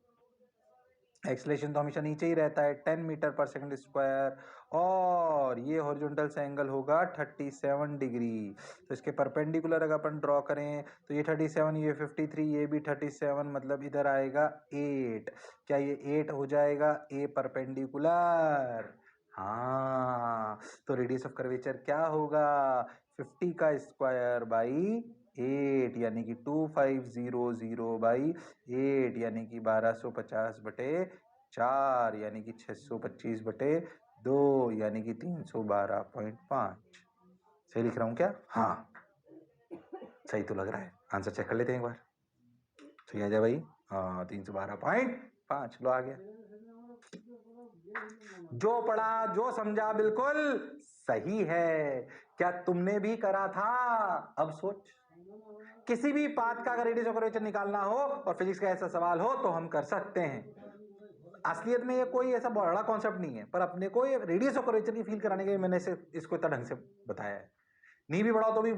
एक्सलेशन तो हमेशा नीचे ही रहता है 10 मीटर पर सेकंड स्क्वायर, और ये हॉरिजॉन्टल से एंगल होगा 37 डिग्री। तो इसके परपेंडिकुलर अगर अपन ड्रॉ करें तो ये 37, ये 53, ये भी 37, मतलब इधर आएगा 8। क्या ये 8 हो जाएगा ए परपेंडिकुलर? हाँ, तो रेडियस ऑफ कर्वेचर क्या होगा? 50 का स्क्वायर बाई 8 यानी कि 2500 बाई 8 यानी कि 1250 बटे 4 यानी कि 625 बटे 2 यानी कि 312.5। सही लिख रहा हूं क्या? हाँ सही तो लग रहा है, आंसर चेक कर लेते हैं एक बार। सही आ जाए भाई, हाँ 312.5, लो आ गया। जो पढ़ा जो समझा बिल्कुल सही है। क्या तुमने भी करा था? अब सोच, किसी भी पाथ का अगर रेडियस ऑफ कर्वेचर निकालना हो और फिजिक्स का ऐसा सवाल हो तो हम कर सकते हैं। असलियत में ये कोई ऐसा बड़ा कॉन्सेप्ट नहीं है, पर अपने को ये रेडियस ऑफ कर्वेचर की फील कराने के लिए मैंने इसको इतना ढंग से बताया है। नहीं भी बढ़ाओ तो भी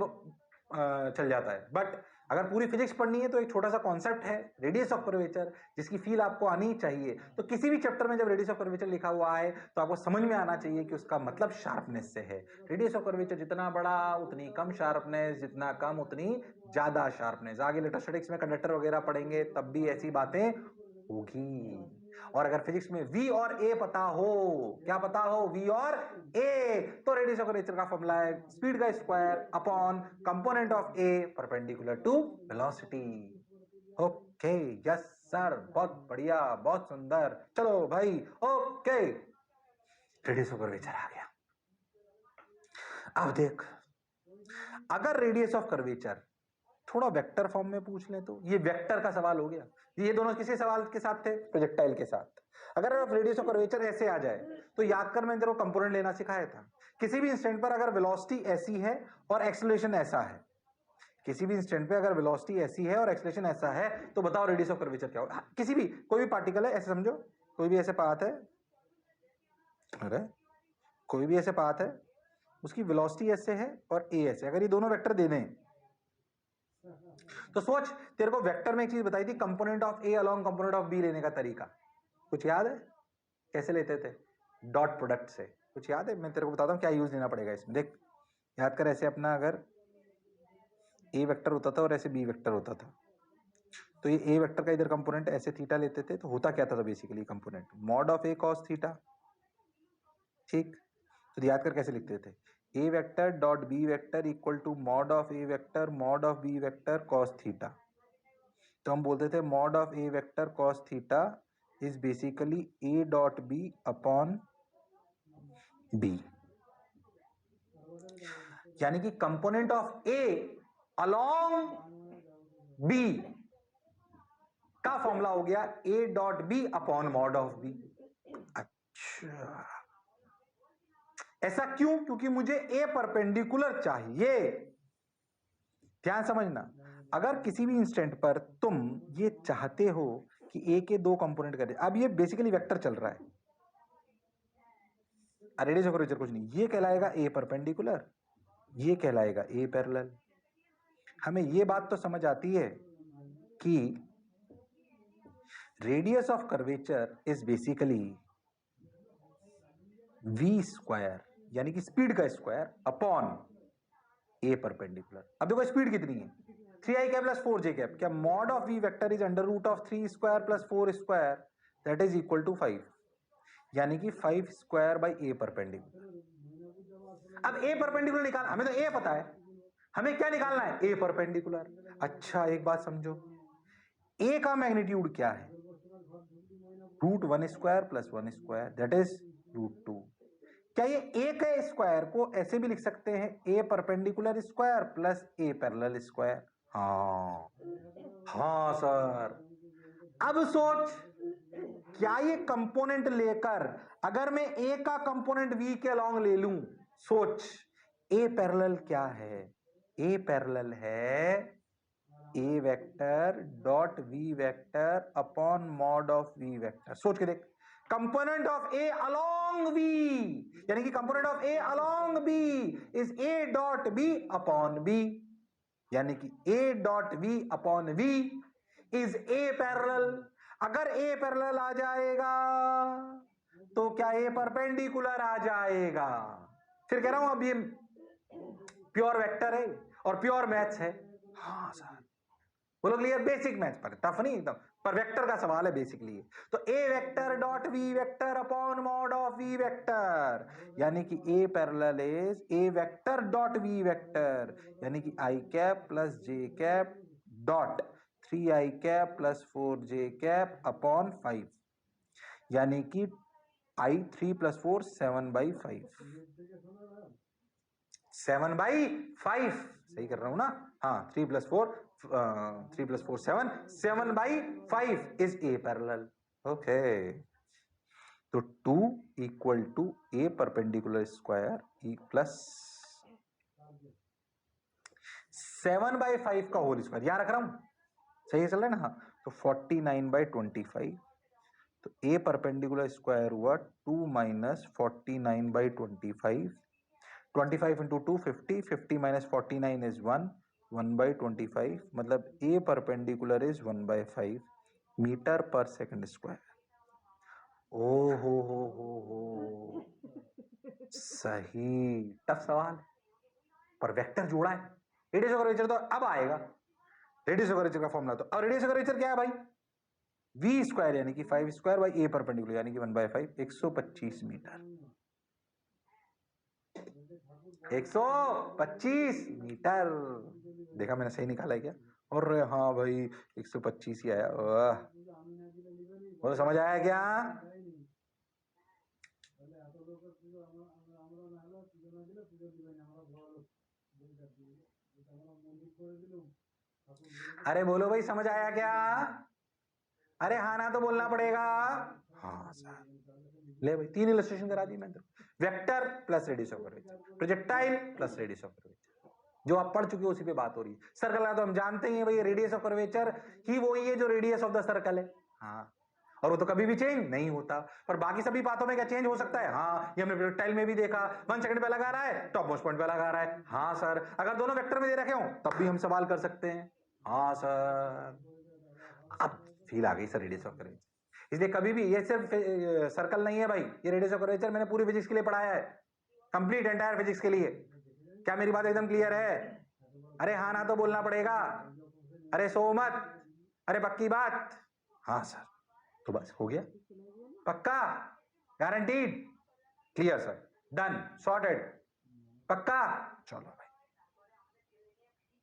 चल जाता है, बट अगर पूरी फिजिक्स पढ़नी है तो एक छोटा सा कॉन्सेप्ट है रेडियस ऑफ कर्वेचर, जिसकी फील आपको आनी चाहिए। तो किसी भी चैप्टर में जब रेडियस ऑफ कर्वेचर लिखा हुआ है तो आपको समझ में आना चाहिए कि उसका मतलब शार्पनेस से है। रेडियस ऑफ कर्वेचर जितना बड़ा उतनी कम शार्पनेस, जितना कम उतनी ज्यादा शार्पनेस। आगे इलेक्ट्रोस्टैटिक्स में कंडक्टर वगैरह पढ़ेंगे तब भी ऐसी बातें होगी। और अगर फिजिक्स में v और a पता हो, क्या पता हो? v और a, तो रेडियस ऑफ कर्वेचर का फॉर्मूला है स्पीड का square upon component of a perpendicular to velocity. Okay, yes sir, बहुत बढ़िया, बहुत सुंदर। चलो भाई, ओके, रेडियस ऑफ कर्वेचर आ गया। अब देख, अगर रेडियस ऑफ कर्वेचर थोड़ा वेक्टर फॉर्म में पूछ ले तो ये वेक्टर का सवाल हो गया। ये दोनों किसी सवाल के साथ थे? प्रोजेक्टाइल के साथ। अगर रेडियस ऑफ कर्वेचर ऐसे आ जाए तो याद कर, मैंने तेरे को कंपोनेंट लेना सिखाया था। किसी भी इंस्टेंट पर अगर वेलोसिटी ऐसी है और एक्सेलरेशन ऐसा है, किसी भी इंस्टेंट पे अगर वेलोसिटी ऐसी है और एक्सेलरेशन ऐसा है, तो बताओ रेडियस ऑफ कर्वेचर क्या होगा। किसी भी कोई भी पार्टिकल है, ऐसे समझो कोई भी ऐसे पाथ है, अरे कोई भी ऐसे पाथ है, उसकी वेलोसिटी ऐसे है और ए ऐसे, अगर ये दोनों वेक्टर दे दें तो सोच, तेरे को वेक्टर में एक चीज बताई थी, component of a along component of b लेने का तरीका कुछ याद है? कैसे लेते थे? डॉट प्रोडक्ट से। कुछ याद है? मैं तेरे को बताता हूँ क्या यूज लेना पड़ेगा इसमें। देख याद कर, ऐसे अपना अगर ए वेक्टर होता था और ऐसे बी वेक्टर होता था, तो ये ए वेक्टर का इधर कंपोनेंट ऐसे थीटा लेते थे, तो होता क्या था basically component mod of a cos theta. ठीक, तो याद कर कैसे लिखते थे, a vector dot b vector equal to mod of a vector mod of b vector cos theta. तो हम बोलते थे mod of a vector cos theta is basically a dot b upon b, यानी कि component of a along b का फॉर्मूला हो गया a dot b upon mod of B. अच्छा, ऐसा क्यों? क्योंकि मुझे ए परपेंडिकुलर चाहिए। ध्यान समझना, अगर किसी भी इंस्टेंट पर तुम ये चाहते हो कि ए के दो कंपोनेंट करें, अब ये बेसिकली वेक्टर चल रहा है, रेडियस ऑफ कर्वेचर कुछ नहीं, ये कहलाएगा ए परपेंडिकुलर, ये कहलाएगा ए पैरेलल। हमें ये बात तो समझ आती है कि radius of curvature is basically v square, यानी कि स्पीड का स्क्वायर अपॉन ए परपेंडिकुलर। अब देखो स्पीड कितनी है, 3i cap plus 4j cap, क्या mod of v vector is under root of 3 square plus 4 square, that is equal to 5, यानी कि 5 स्क्वायर बाई ए परपेंडिकुलर। अब ए परपेंडिकुलर निकाल, हमें तो ए पता है, हमें क्या निकालना है? A perpendicular. अच्छा एक बात समझो, ए का मैग्नीट्यूड क्या है? Root 1 square plus 1 square, that is root 2। क्या ये ए के स्क्वायर को ऐसे भी लिख सकते हैं, ए परपेंडिकुलर स्क्वायर प्लस ए पैरेलल स्क्वायर? हाँ हाँ सर। अब सोच, क्या ये कंपोनेंट लेकर अगर मैं ए का कंपोनेंट वी के अलोंग ले लूं, सोच ए पैरेलल क्या है? ए पैरेलल है a vector dot v vector upon mod of v vector. सोच के देख, component of a along b, यानी कि component of a along b is a dot b upon b, यानी कि a dot b upon b is a parallel. अगर ए पैरेलल आ जाएगा तो क्या ए परपेंडिकुलर आ जाएगा? फिर कह रहा हूं अब ये प्योर वेक्टर है और प्योर मैथ्स है। हाँ सर, बोलो क्लियर, बेसिक मैथ्स पर, टफ नहीं एकदम, पर वेक्टर का सवाल है बेसिकली। तो a vector dot v vector upon mod of v vector, यानी कि a parallel is a vector dot v vector, यानी कि i cap plus j cap dot 3i cap plus 4j cap upon 5, यानी कि i 3 प्लस 4 7/5, 7/5, सही कर रहा हूं ना? हाँ, 3 plus 4 7, 7/5 is a parallel. Okay, तो 2 equal to a perpendicular square plus 7/5 का होल स्क्वायर, यहां रख रहा हूं, सही चल रहा है ना? हाँ, तो 49/25, तो ए परपेंडिकुलर स्क्वायर हुआ 2 माइनस 49/25, 25 इंटू 2 50, 50 माइनस 49 इज 1/25, मतलब ए परपेंडिकुलर इज 1/5 मीटर पर सेकंड स्क्वायर। ओ हो, सही, टफ सवाल पर वेक्टर जोड़ा है। रेडियस ऑफ कर्वेचर तो अब आएगा, रेडियस ऑफ कर्वेचर का फॉर्मूला, तो अब रेडियस ऑफ कर्वेचर क्या है भाई? वी स्क्वायर, यानी कि 5 स्क्वायर बाई ए परपेंडिकुलर, यानी कि 1/5, 125 मीटर, 125 मीटर। देखा मैंने सही निकाला है क्या? और हाँ भाई 125 ही आया। वो समझ आया क्या? अरे बोलो भाई, समझ आया क्या? अरे हाँ ना तो बोलना पड़ेगा। हाँ सर, ले भाई, 3 इलस्ट्रेशन करा दी मैंने। Vector plus radius of curvature, projectile plus radius of curvature, जो आप पढ़ चुके हो उसी पे बात हो रही है। सर्कल का तो हम जानते ही हैं भाई, रेडियस ऑफ कर्वेचर ही वही है जो रेडियस ऑफ द सर्कल है। हाँ, और वो तो कभी भी चेंज नहीं होता। पर बाकी सभी बातों में क्या चेंज हो सकता है? हाँ, ये हमने प्रोजेक्टाइल में भी देखा, 1 सेकंड पे लगा रहा है, टॉप मोस्ट पॉइंट पे लगा रहा है। हाँ सर, अगर दोनों वेक्टर में दे रखे हो तब भी हम सवाल कर सकते हैं। हाँ सर, अब फील आ गई सर रेडियस ऑफ कर्वेचर। इसलिए कभी भी, ये सिर्फ सर्कल नहीं है भाई, ये रेडियस ऑफ कर्वेचर मैंने पूरी फिजिक्स के लिए पढ़ाया है, कंप्लीट एंटायर फिजिक्स के लिए। क्या मेरी बात एकदम क्लियर है? अरे हाँ ना तो बोलना पड़ेगा, अरे सो मत, अरे पक्की बात। हाँ सर, तो बस हो गया, पक्का, guaranteed, clear sir, done, sorted, पक्का। चलो भाई,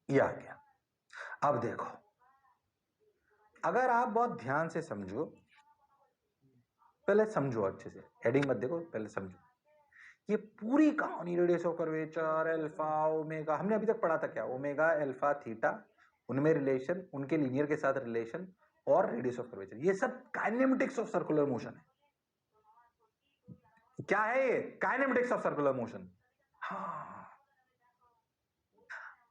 ये आ गया। अब देखो, अगर आप बहुत ध्यान से समझो, पहले समझो अच्छे से, हेडिंग मत देखो, पहले समझो ये पूरी कहानी radius of curvature, alpha omega, हमने अभी तक पढ़ा था क्या? ओमेगा अल्फा थीटा, उनमें रिलेशन, उनके लीनियर के साथ रिलेशन, और रेडियस ऑफ कर्वेचर, ये सब काइनेमेटिक्स ऑफ सर्कुलर मोशन है। क्या है ये? Kinematics of circular motion. हाँ,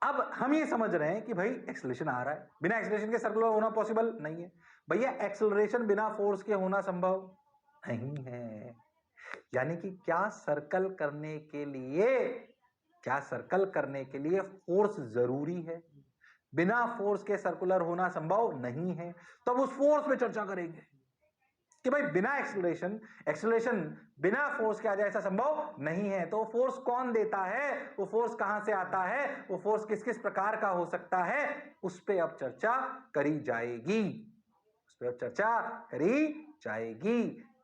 अब हम ये समझ रहे हैं कि भाई एक्सेलरेशन आ रहा है, बिना एक्सेलरेशन के सर्कुलर होना पॉसिबल नहीं है। भैया एक्सेलरेशन बिना फोर्स के होना संभव नहीं है। यानी कि क्या सर्कल करने के लिए फोर्स जरूरी है? बिना फोर्स के सर्कुलर होना संभव नहीं है। तो अब उस फोर्स पे चर्चा करेंगे कि भाई बिना एक्सेलरेशन बिना फोर्स के आ जाए, ऐसा संभव नहीं है। तो फोर्स कौन देता है, वो फोर्स कहां से आता है, वो फोर्स किस किस प्रकार का हो सकता है, उस पे अब चर्चा करी जाएगी।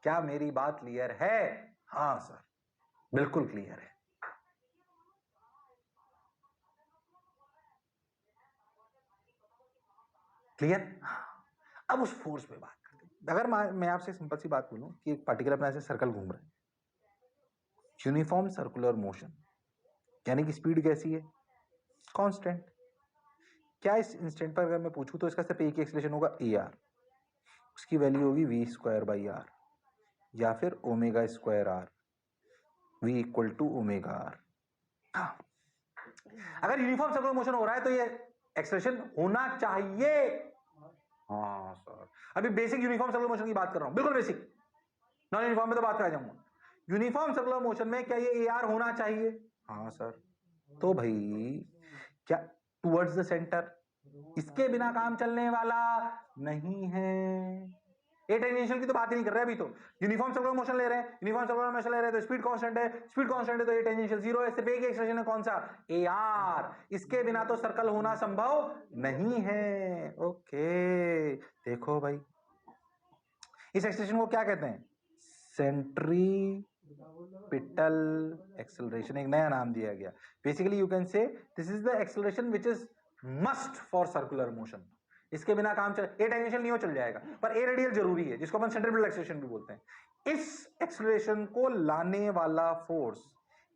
क्या मेरी बात क्लियर है? हाँ सर, बिल्कुल क्लियर है। क्लियर? अब उस फोर्स पे बात करते हैं। अगर मैं आपसे सिंपल सी बात बोलूं कि एक पार्टिकल अपना ऐसे सर्कल घूम रहा है, यूनिफॉर्म सर्कुलर मोशन, यानी कि स्पीड कैसी है? कांस्टेंट। क्या इस इंस्टेंट पर अगर मैं पूछूं तो इसका सिर्फ एक ही एक्सेलरेशन होगा, ए आर, उसकी वैल्यू होगी वी स्क्वायर बाई आर, या फिर omega square r, v equal to omega r. हाँ, अगर यूनिफॉर्म सर्कुलर मोशन हो रहा है तो ये एक्सेलरेशन होना चाहिए। हाँ सर, अभी बेसिक यूनिफॉर्म सर्कुलर मोशन की बात कर रहा हूं, बिल्कुल बेसिक, नॉन यूनिफॉर्म में तो बात कर जाऊंगा। यूनिफॉर्म सर्कुलर मोशन में क्या ये ए आर होना चाहिए? हाँ सर। तो भाई क्या टुवर्ड्स द सेंटर, इसके बिना काम चलने वाला नहीं है। ए टेंजेंशियल की तो बात ही नहीं कर रहे अभी, तो यूनिफॉर्म सर्कुलर मोशन ले रहे हैं, तो स्पीड कांस्टेंट है, तो ए टेंजेंशियल 0 है, सिर्फ एक एक्सप्रेशन है, कौन सा? A R. इसके बिना तो सर्कल होना संभव नहीं है। ओके, देखो भाई, इस एक्सप्रेशन को क्या कहते हैं? सेंट्रीपिटल एक्सेलरेशन, एक नया नाम दिया गया। Basically you can say this is the acceleration which is must for circular motion. इसके बिना काम चल, ए टेंजेंशियल नहीं हो चल जाएगा, पर ए रेडियल जरूरी है, जिसको अपन सेंट्रीपिटल एक्सेलरेशन भी बोलते हैं। इस एक्सेलरेशन को लाने वाला फोर्स,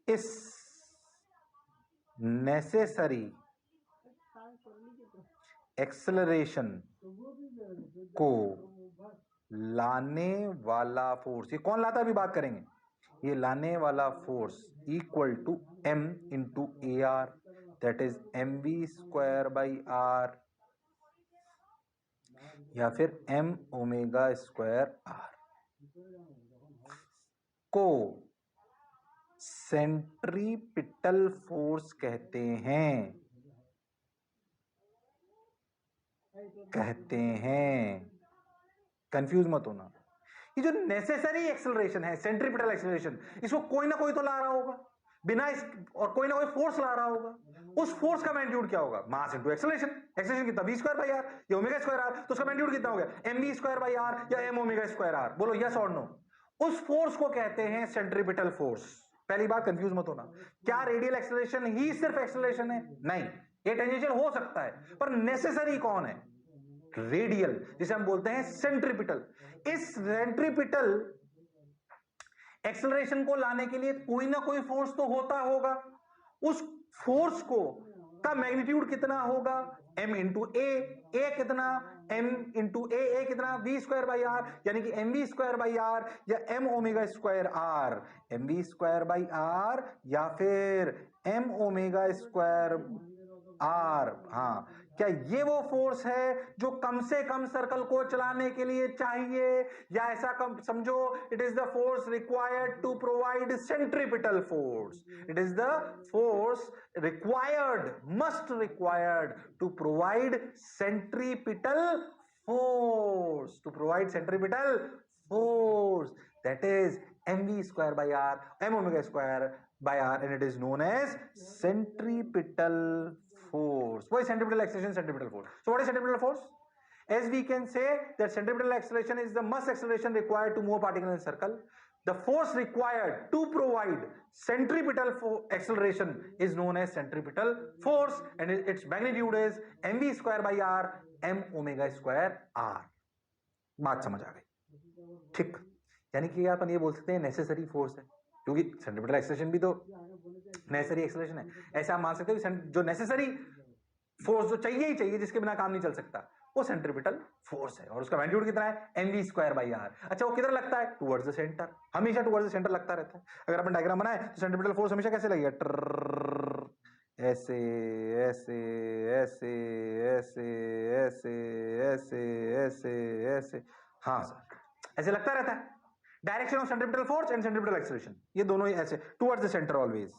इस नेसेसरी एक्सेलरेशन को लाने वाला फोर्स, ये कौन लाता है अभी बात करेंगे। ये लाने वाला force equal to m into a r, that is m v square by r, या फिर m ओमेगा स्क्वायर आर, को सेंट्रीपिटल फोर्स कहते हैं। कंफ्यूज मत होना। ये जो नेसेसरी एक्सेलरेशन है, सेंट्रीपिटल एक्सेलरेशन, इसको कोई ना कोई तो ला रहा होगा, बिना इस, और कोई ना कोई फोर्स ला रहा होगा। उस फोर्स का मैग्नीट्यूड क्या होगा? Mass into acceleration. एक्सेलरेशन कितना? v स्क्वायर बाई आर या ओमेगा स्क्वायर आर, तो उसका मैग्नीट्यूड कितना हो गया? mv स्क्वायर बाई आर या m ओमेगा स्क्वायर आर। बोलो यस और नो। उस फोर्स को कहते हैं सेंट्रीपिटल फोर्स। पहली बात, कंफ्यूज मत होना। क्या रेडियल एक्सेलरेशन ही सिर्फ एक्सेलरेशन है? नहीं, ये टेंजेंशियल हो सकता है, पर नेसेसरी कौन है? रेडियल, जिसे हम बोलते हैं सेंट्रीपिटल। इस सेंट्रीपिटल एक्सेलरेशन को लाने के लिए कोई ना कोई फोर्स तो होता होगा। उस फोर्स को का मैग्नीट्यूड कितना होगा, m इंटू ए कितना, m इंटू ए कितना, v स्क्वायर बाई आर, यानी कि mv स्क्वायर बाई आर या m omega square r, mv square by r या फिर m ओमेगा स्क्वायर आर। हाँ, क्या ये वो फोर्स है जो कम से कम सर्कल को चलाने के लिए चाहिए, या ऐसा कम समझो, it is the force required to provide centripetal force, it is the force required, must required to provide centripetal force, to provide centripetal force, that is mv square by r, m omega square by r, and it is known as centripetal force. What is centripetal acceleration, centripetal force? So what is centripetal force? As we can say that centripetal acceleration is the mass acceleration required to move a particle in a circle. The force required to provide centripetal acceleration is known as centripetal force, and its magnitude is mv square by r, m omega square r. बात समझ आ गई, ठीक? यानी कि अपन ये बोल सकते हैं नेसेसरी फोर्स है, क्योंकि सेंट्रिपिटल एक्सेलरेशन भी तो नेसेसरी एक्सेलरेशन है। ऐसा आप मान सकते हो जो नेसेसरी फोर्स जो चाहिए ही चाहिए, जिसके बिना काम नहीं चल सकता, वो सेंट्रिपिटल फोर्स है, और उसका मैग्नीट्यूड कितना है, mv स्क्वायर बाई आर। अच्छा, वो किधर लगता है, टुवर्ड्स द सेंटर, हमेशा टुवर्ड्स द सेंटर लगता रहता है। अगर अपन डायग्राम बनाए तो सेंट्रिपिटल फोर्स हमेशा कैसे लगेगा, ऐसे ऐसे ऐसे ऐसे ऐसे ऐसे ऐसे ऐसे, हाँ सर, ऐसे लगता रहता है। Direction of centripetal force and centripetal acceleration, ये दोनों ही ऐसे टुवर्ड्स द सेंटर ऑलवेज,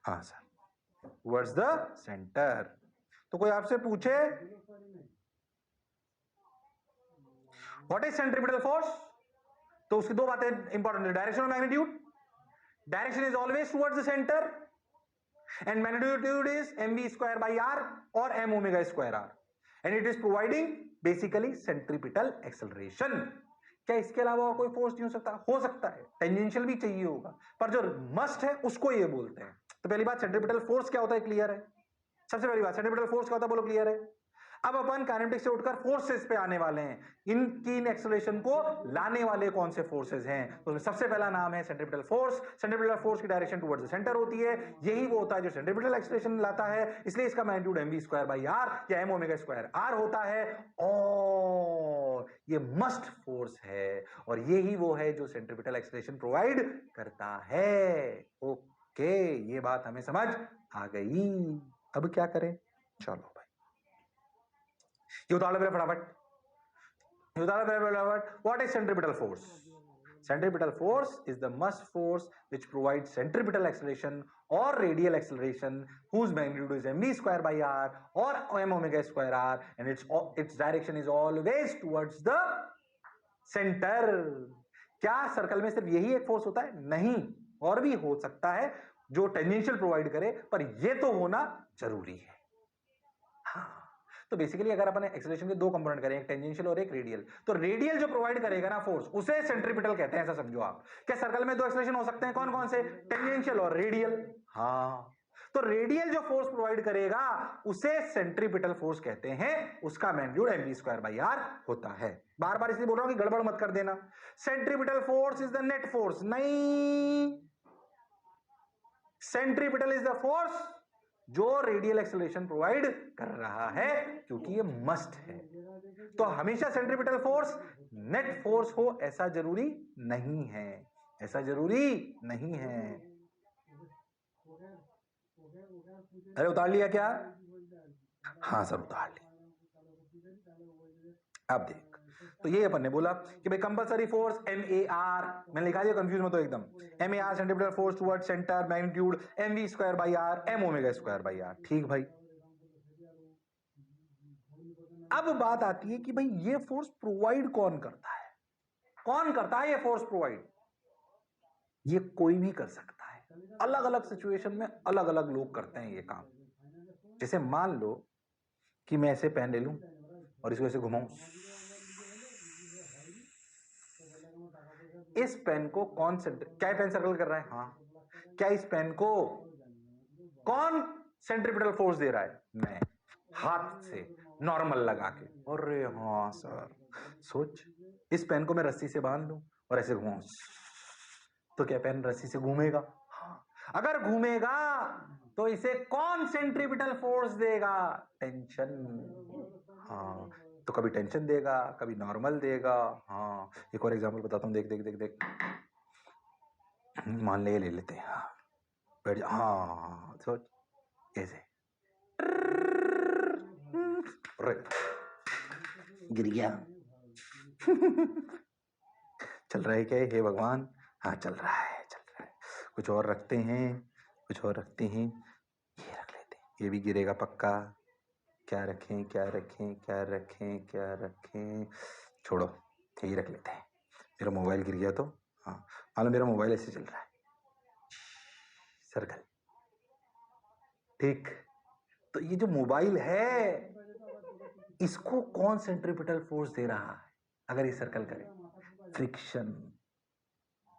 हाँ सर, टुवर्ड्स द सेंटर। तो कोई आपसे पूछे व्हाट इज सेंट्रिपिटल फोर्स, तो उसकी दो बातें इंपॉर्टेंट है, डायरेक्शन और magnitude. Direction is always towards the centre and magnitude is mv square by r और m omega square r, and it is providing basically centripetal acceleration. क्या इसके अलावा और कोई फोर्स नहीं हो सकता? हो सकता है, टेंजेंशियल भी चाहिए होगा, पर जो मस्ट है उसको ये बोलते हैं। तो पहली बात, सेंट्रिपिटल फोर्स क्या होता है, क्लियर है। सबसे पहली बात, सेंट्रिपिटल फोर्स क्या होता है, बोलो, क्लियर है। अब अपन काइनेटिक्स से उठकर फोर्सेस पे आने वाले हैं, इनकी एक्सेलरेशन को लाने वाले कौन से फोर्सेस हैं। तो सबसे पहला नाम है सेंट्रिपिटल फोर्स। सेंट्रिपिटल फोर्स की डायरेक्शन टुवर्ड्स द सेंटर होती है, यही वो होता है जो सेंट्रिपिटल एक्सेलरेशन लाता है, इसलिए इसका magnitude mv square by r या m ओमेगा स्क्वायर आर होता है, और ये मस्ट फोर्स है, और यही वो है जो सेंट्रिपिटल एक्सेलरेशन प्रोवाइड करता है। ओके, ये बात हमें समझ आ गई। अब क्या करें, चलो भाई ये उतार लो मेरे फटाफट, ये उतार लो मेरे फटाफट। What is centripetal force? Centripetal force is the must force which provides centripetal acceleration or radial acceleration whose magnitude is mv square by r or m omega square r, and its direction is always towards the center. क्या सर्कल में सिर्फ यही एक फोर्स होता है? नहीं, और भी हो सकता है जो टेंजेंशियल प्रोवाइड करे, पर ये तो होना जरूरी है। हाँ, तो बेसिकली अगर अपन एक्सेलरेशन के दो कंपोनेंट करें, एक टेंजेंशियल और एक रेडियल, तो रेडियल जो प्रोवाइड करेगा ना फोर्स, उसे सेंट्रिपिटल कहते हैं, ऐसा समझो आप। क्या सर्कल में दो एक्सेलरेशन हो सकते हैं, कौन कौन से? टेंजेंशियल और रेडियल। हाँ, तो रेडियल जो फोर्स प्रोवाइड करेगा उसे सेंट्रिपिटल फोर्स कहते हैं, उसका magnitude mv square by r होता है। बार बार इसलिए बोल रहा हूं कि गड़बड़ मत कर देना। Centripetal force is the net force, नहीं, सेंट्रिपिटल इज द फोर्स जो रेडियल एक्सेलरेशन प्रोवाइड कर रहा है, क्योंकि ये मस्ट है। तो हमेशा सेंट्रिपिटल फोर्स नेट फोर्स हो ऐसा जरूरी नहीं है, ऐसा जरूरी नहीं है। अरे उतार लिया क्या? हाँ सर, उतार लिया। अब देख, तो ये अपन ने बोला कि भाई कंपलसरी फोर्स MAR, मैंने लिखा दिया, कंफ्यूज मत हो एकदम। MAR centripetal force toward centre, magnitude mv square by r, m omega square by r. ठीक भाई, अब बात आती है कि भाई ये फोर्स प्रोवाइड कौन करता है? कौन करता है ये फोर्स प्रोवाइड? ये कोई भी कर सकता है, अलग अलग सिचुएशन में अलग अलग लोग करते हैं ये काम। जैसे मान लो कि मैं ऐसे पेन ले लूं और इसको ऐसे घुमाऊं, इस पेन को कौन क्या पेन सर्कल कर रहा है? हाँ, क्या इस पेन को कौन सेंट्रिपिटल फोर्स दे रहा है? मैं, हाथ से नॉर्मल लगा के। अरे हाँ सर, सोच, इस पेन को मैं रस्सी से बांध लूं और ऐसे घुमाऊं, तो क्या पेन रस्सी से घूमेगा? हाँ, अगर घूमेगा तो इसे कौन सेंट्रीपिटल फोर्स देगा? टेंशन। हाँ, तो कभी टेंशन देगा, कभी नॉर्मल देगा। हाँ, एक और एग्जांपल बताता हूँ, देख देख देख देख। मान ले लेते हैं, हाँ, बैठ जा। हाँ, सोच ऐसे, गिर गया। चल रहा है क्या? हे भगवान, हाँ चल रहा है, चल रहा है। कुछ और रखते हैं, कुछ और रखते हैं, ये रख लेते हैं, ये भी गिरेगा पक्का। क्या रखें, क्या रखें, क्या रखें, क्या रखें? छोड़ो, यही रख लेते हैं। मेरा मोबाइल गिर गया तो, हाँ, मान लो मेरा मोबाइल ऐसे चल रहा है, सर्कल, ठीक। तो ये जो मोबाइल है, इसको कौन सेंट्रीपिटल फोर्स दे रहा है अगर ये सर्कल करे? फ्रिक्शन।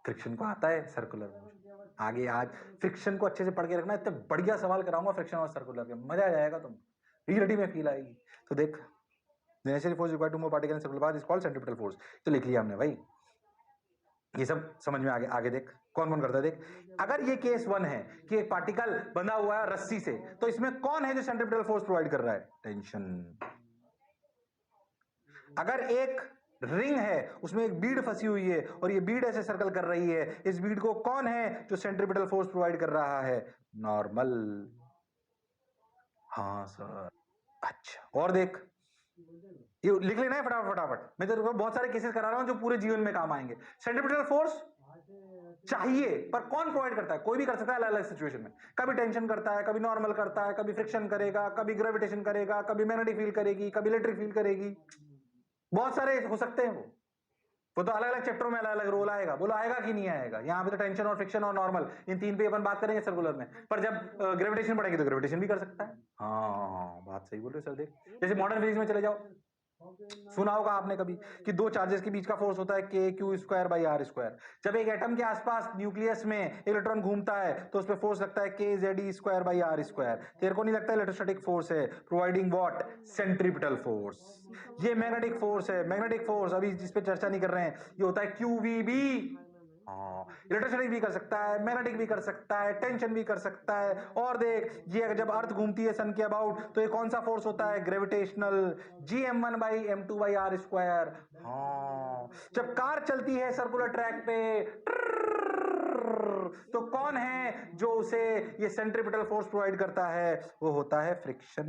फ्रिक्शन को आता है सर्कुलर मोशन। आगे आज फ्रिक्शन को अच्छे से पढ़ के रखना, इतने बढ़िया सवाल कराऊंगा फ्रिक्शन और सर्कुलर के, मजा आ जाएगा, तुम रियलिटी में फील आएगी। तो देख, the necessary force required to move particle in circular path is called centripetal force। तो लिख लिया हमने भाई, ये सब समझ में आगे। आगे देख कौन कौन करता है, देख। अगर ये केस 1 है कि एक पार्टिकल बंधा हुआ है रस्सी से, तो इसमें कौन है जो सेंट्रीपिटल फोर्स प्रोवाइड कर रहा है? टेंशन। अगर एक रिंग है, उसमें एक बीड फंसी हुई है और ये बीड ऐसे सर्कल कर रही है, इस बीड को कौन है जो सेंट्रीपिटल फोर्स प्रोवाइड कर रहा है? नॉर्मल। हाँ सर। अच्छा, और देख, ये लिख लेना है फटाफट फटाफट, मैं तेरे को बहुत सारे केसेस करा रहा हूं जो पूरे जीवन में काम आएंगे। सेंट्रीपिटल फोर्स चाहिए, पर कौन प्रोवाइड करता है? कोई भी कर सकता है अलग अलग सिचुएशन में। कभी टेंशन करता है, कभी नॉर्मल करता है, कभी फ्रिक्शन करेगा, कभी ग्रेविटेशन करेगा, कभी मैग्नेटिक फील्ड करेगी, कभी इलेक्ट्रिक फील्ड करेगी। बहुत सारे हो सकते हैं वो तो अलग अलग चैप्टरों में अलग अलग रोल आएगा। बोलो आएगा कि नहीं आएगा? यहाँ पे तो टेंशन और फ्रिक्शन और नॉर्मल, इन तीन पे अपन बात करेंगे सर्कुलर में, पर जब ग्रेविटेशन पड़ेगी तो ग्रेविटेशन भी कर सकता है। हाँ, बात सही बोल रहे हो सर। देख, जैसे मॉडर्न फिजिक्स में चले जाओ, सुना होगा आपने कभी कि दो चार्जेस के बीच का फोर्स होता है k q square by r square. जब एक एटम के आसपास न्यूक्लियस में इलेक्ट्रॉन घूमता है तो उस पर फोर्स लगता है k z e square by r square. तेरे को नहीं लगता इलेक्ट्रोस्टैटिक फोर्स है? Providing what? Centripetal force. ये मैग्नेटिक फोर्स है। मैग्नेटिक फोर्स अभी जिस पे चर्चा नहीं कर रहे हैं, ये होता है क्यूवीबी। हाँ, इलेक्ट्रोस्टैटिक भी कर सकता है, मैग्नेटिक भी कर सकता है, टेंशन भी कर सकता है। और देख, ये अगर जब अर्थ घूमती है सन के अबाउट, तो ये कौन सा फोर्स होता है? Gravitational, GM1 by M2 by r square. हाँ, जब कार चलती है सर्कुलर ट्रैक पे, तो कौन है जो उसे ये सेंट्रीपिटल फोर्स प्रोवाइड करता है? वो होता है friction.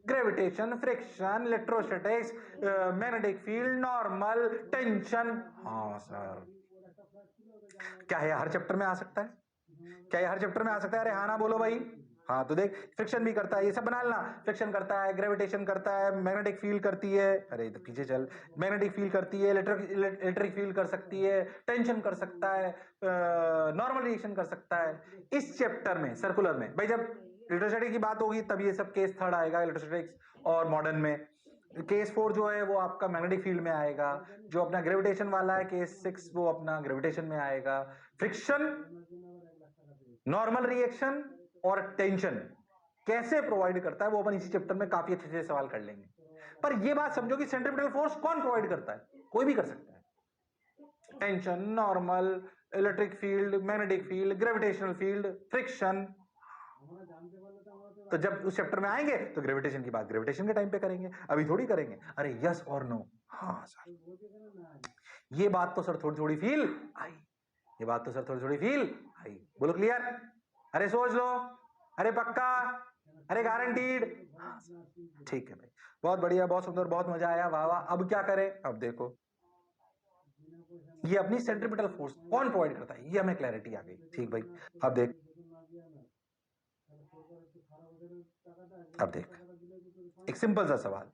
Gravitation, friction, electrostatics, magnetic field, normal, tension. हाँ सर। क्या है हर चैप्टर में आ सकता है? क्या ये हर चैप्टर में आ सकता है? अरे हाँ ना बोलो भाई। हाँ, तो देख, फ्रिक्शन भी करता है, ये सब बना लेना। फ्रिक्शन करता है, ग्रेविटेशन करता है, मैग्नेटिक फील्ड करती है, अरे तो पीछे चल, मैग्नेटिक फील्ड करती है, इलेक्ट्रिक फील्ड कर सकती है, टेंशन कर सकता है, नॉर्मल रिएक्शन कर सकता है। इस चैप्टर में सर्कुलर में भाई, जब इलेक्ट्रोस्टैटिक की बात होगी तब ये सब केस थर्ड आएगा इलेक्ट्रोस्टैटिक्स और मॉडर्न में। केस 4 जो है वो आपका मैग्नेटिक फील्ड में आएगा। जो अपना ग्रेविटेशन वाला है केस 6, वो अपना ग्रेविटेशन में आएगा। फ्रिक्शन, नॉर्मल रिएक्शन और टेंशन कैसे प्रोवाइड करता है वो अपन इसी चैप्टर में काफी अच्छे से सवाल कर लेंगे। पर ये बात समझो कि सेंट्रीपिटल फोर्स कौन प्रोवाइड करता है? कोई भी कर सकता है। Tension, normal, electric field, magnetic field, gravitational field, friction. तो जब उस चैप्टर में आएंगे तो ग्रेविटेशन की बात ग्रेविटेशन के टाइम पे करेंगे, अभी थोड़ी करेंगे। अरे यस और नो? हाँ सर। ये बात तो सर थोड़ी थोड़ी फील आई, ये बात तो सर थोड़ी थोड़ी फील आई। बोलो क्लियर? अरे सोच लो, अरे पक्का, अरे गारंटीड? ठीक है भाई, बहुत बढ़िया, बहुत सुंदर, बहुत मजा आया, वाह वाह। अब क्या करें? अब देखो, ये अपनी सेंट्रीपिटल फोर्स कौन प्रोवाइड करता है, ये हमें क्लैरिटी आ गई। ठीक भाई, अब देख, अब देख, एक सिंपल सा सवाल।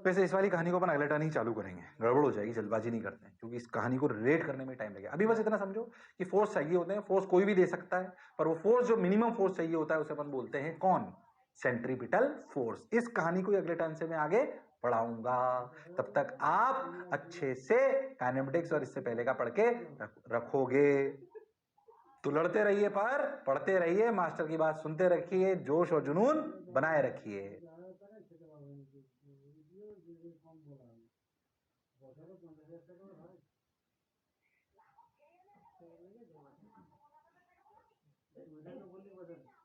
वैसे इस वाली कहानी को अपन अगले टाइम ही चालू करेंगे, गड़बड़ हो जाएगी, जल्दबाजी नहीं करते हैं, क्योंकि इस कहानी को रिलेट करने में टाइम लगेगा। अभी बस इतना समझो कि फोर्स चाहिए होते हैं, फोर्स कोई भी दे सकता है, पर वो फोर्स जो मिनिमम फोर्स चाहिए होता है उसे अपन बोलते हैं कौन? Centripetal force. इस कहानी को अगले टाइम से मैं आगे पढ़ाऊंगा। तब तक आप अच्छे से काइनेमेटिक्स और इससे पहले का पढ़ के रखोगे। तो लड़ते रहिए, पर पढ़ते रहिए, मास्टर की बात सुनते रखिए, जोश और जुनून बनाए रखिए। वजन में बोलिए वजन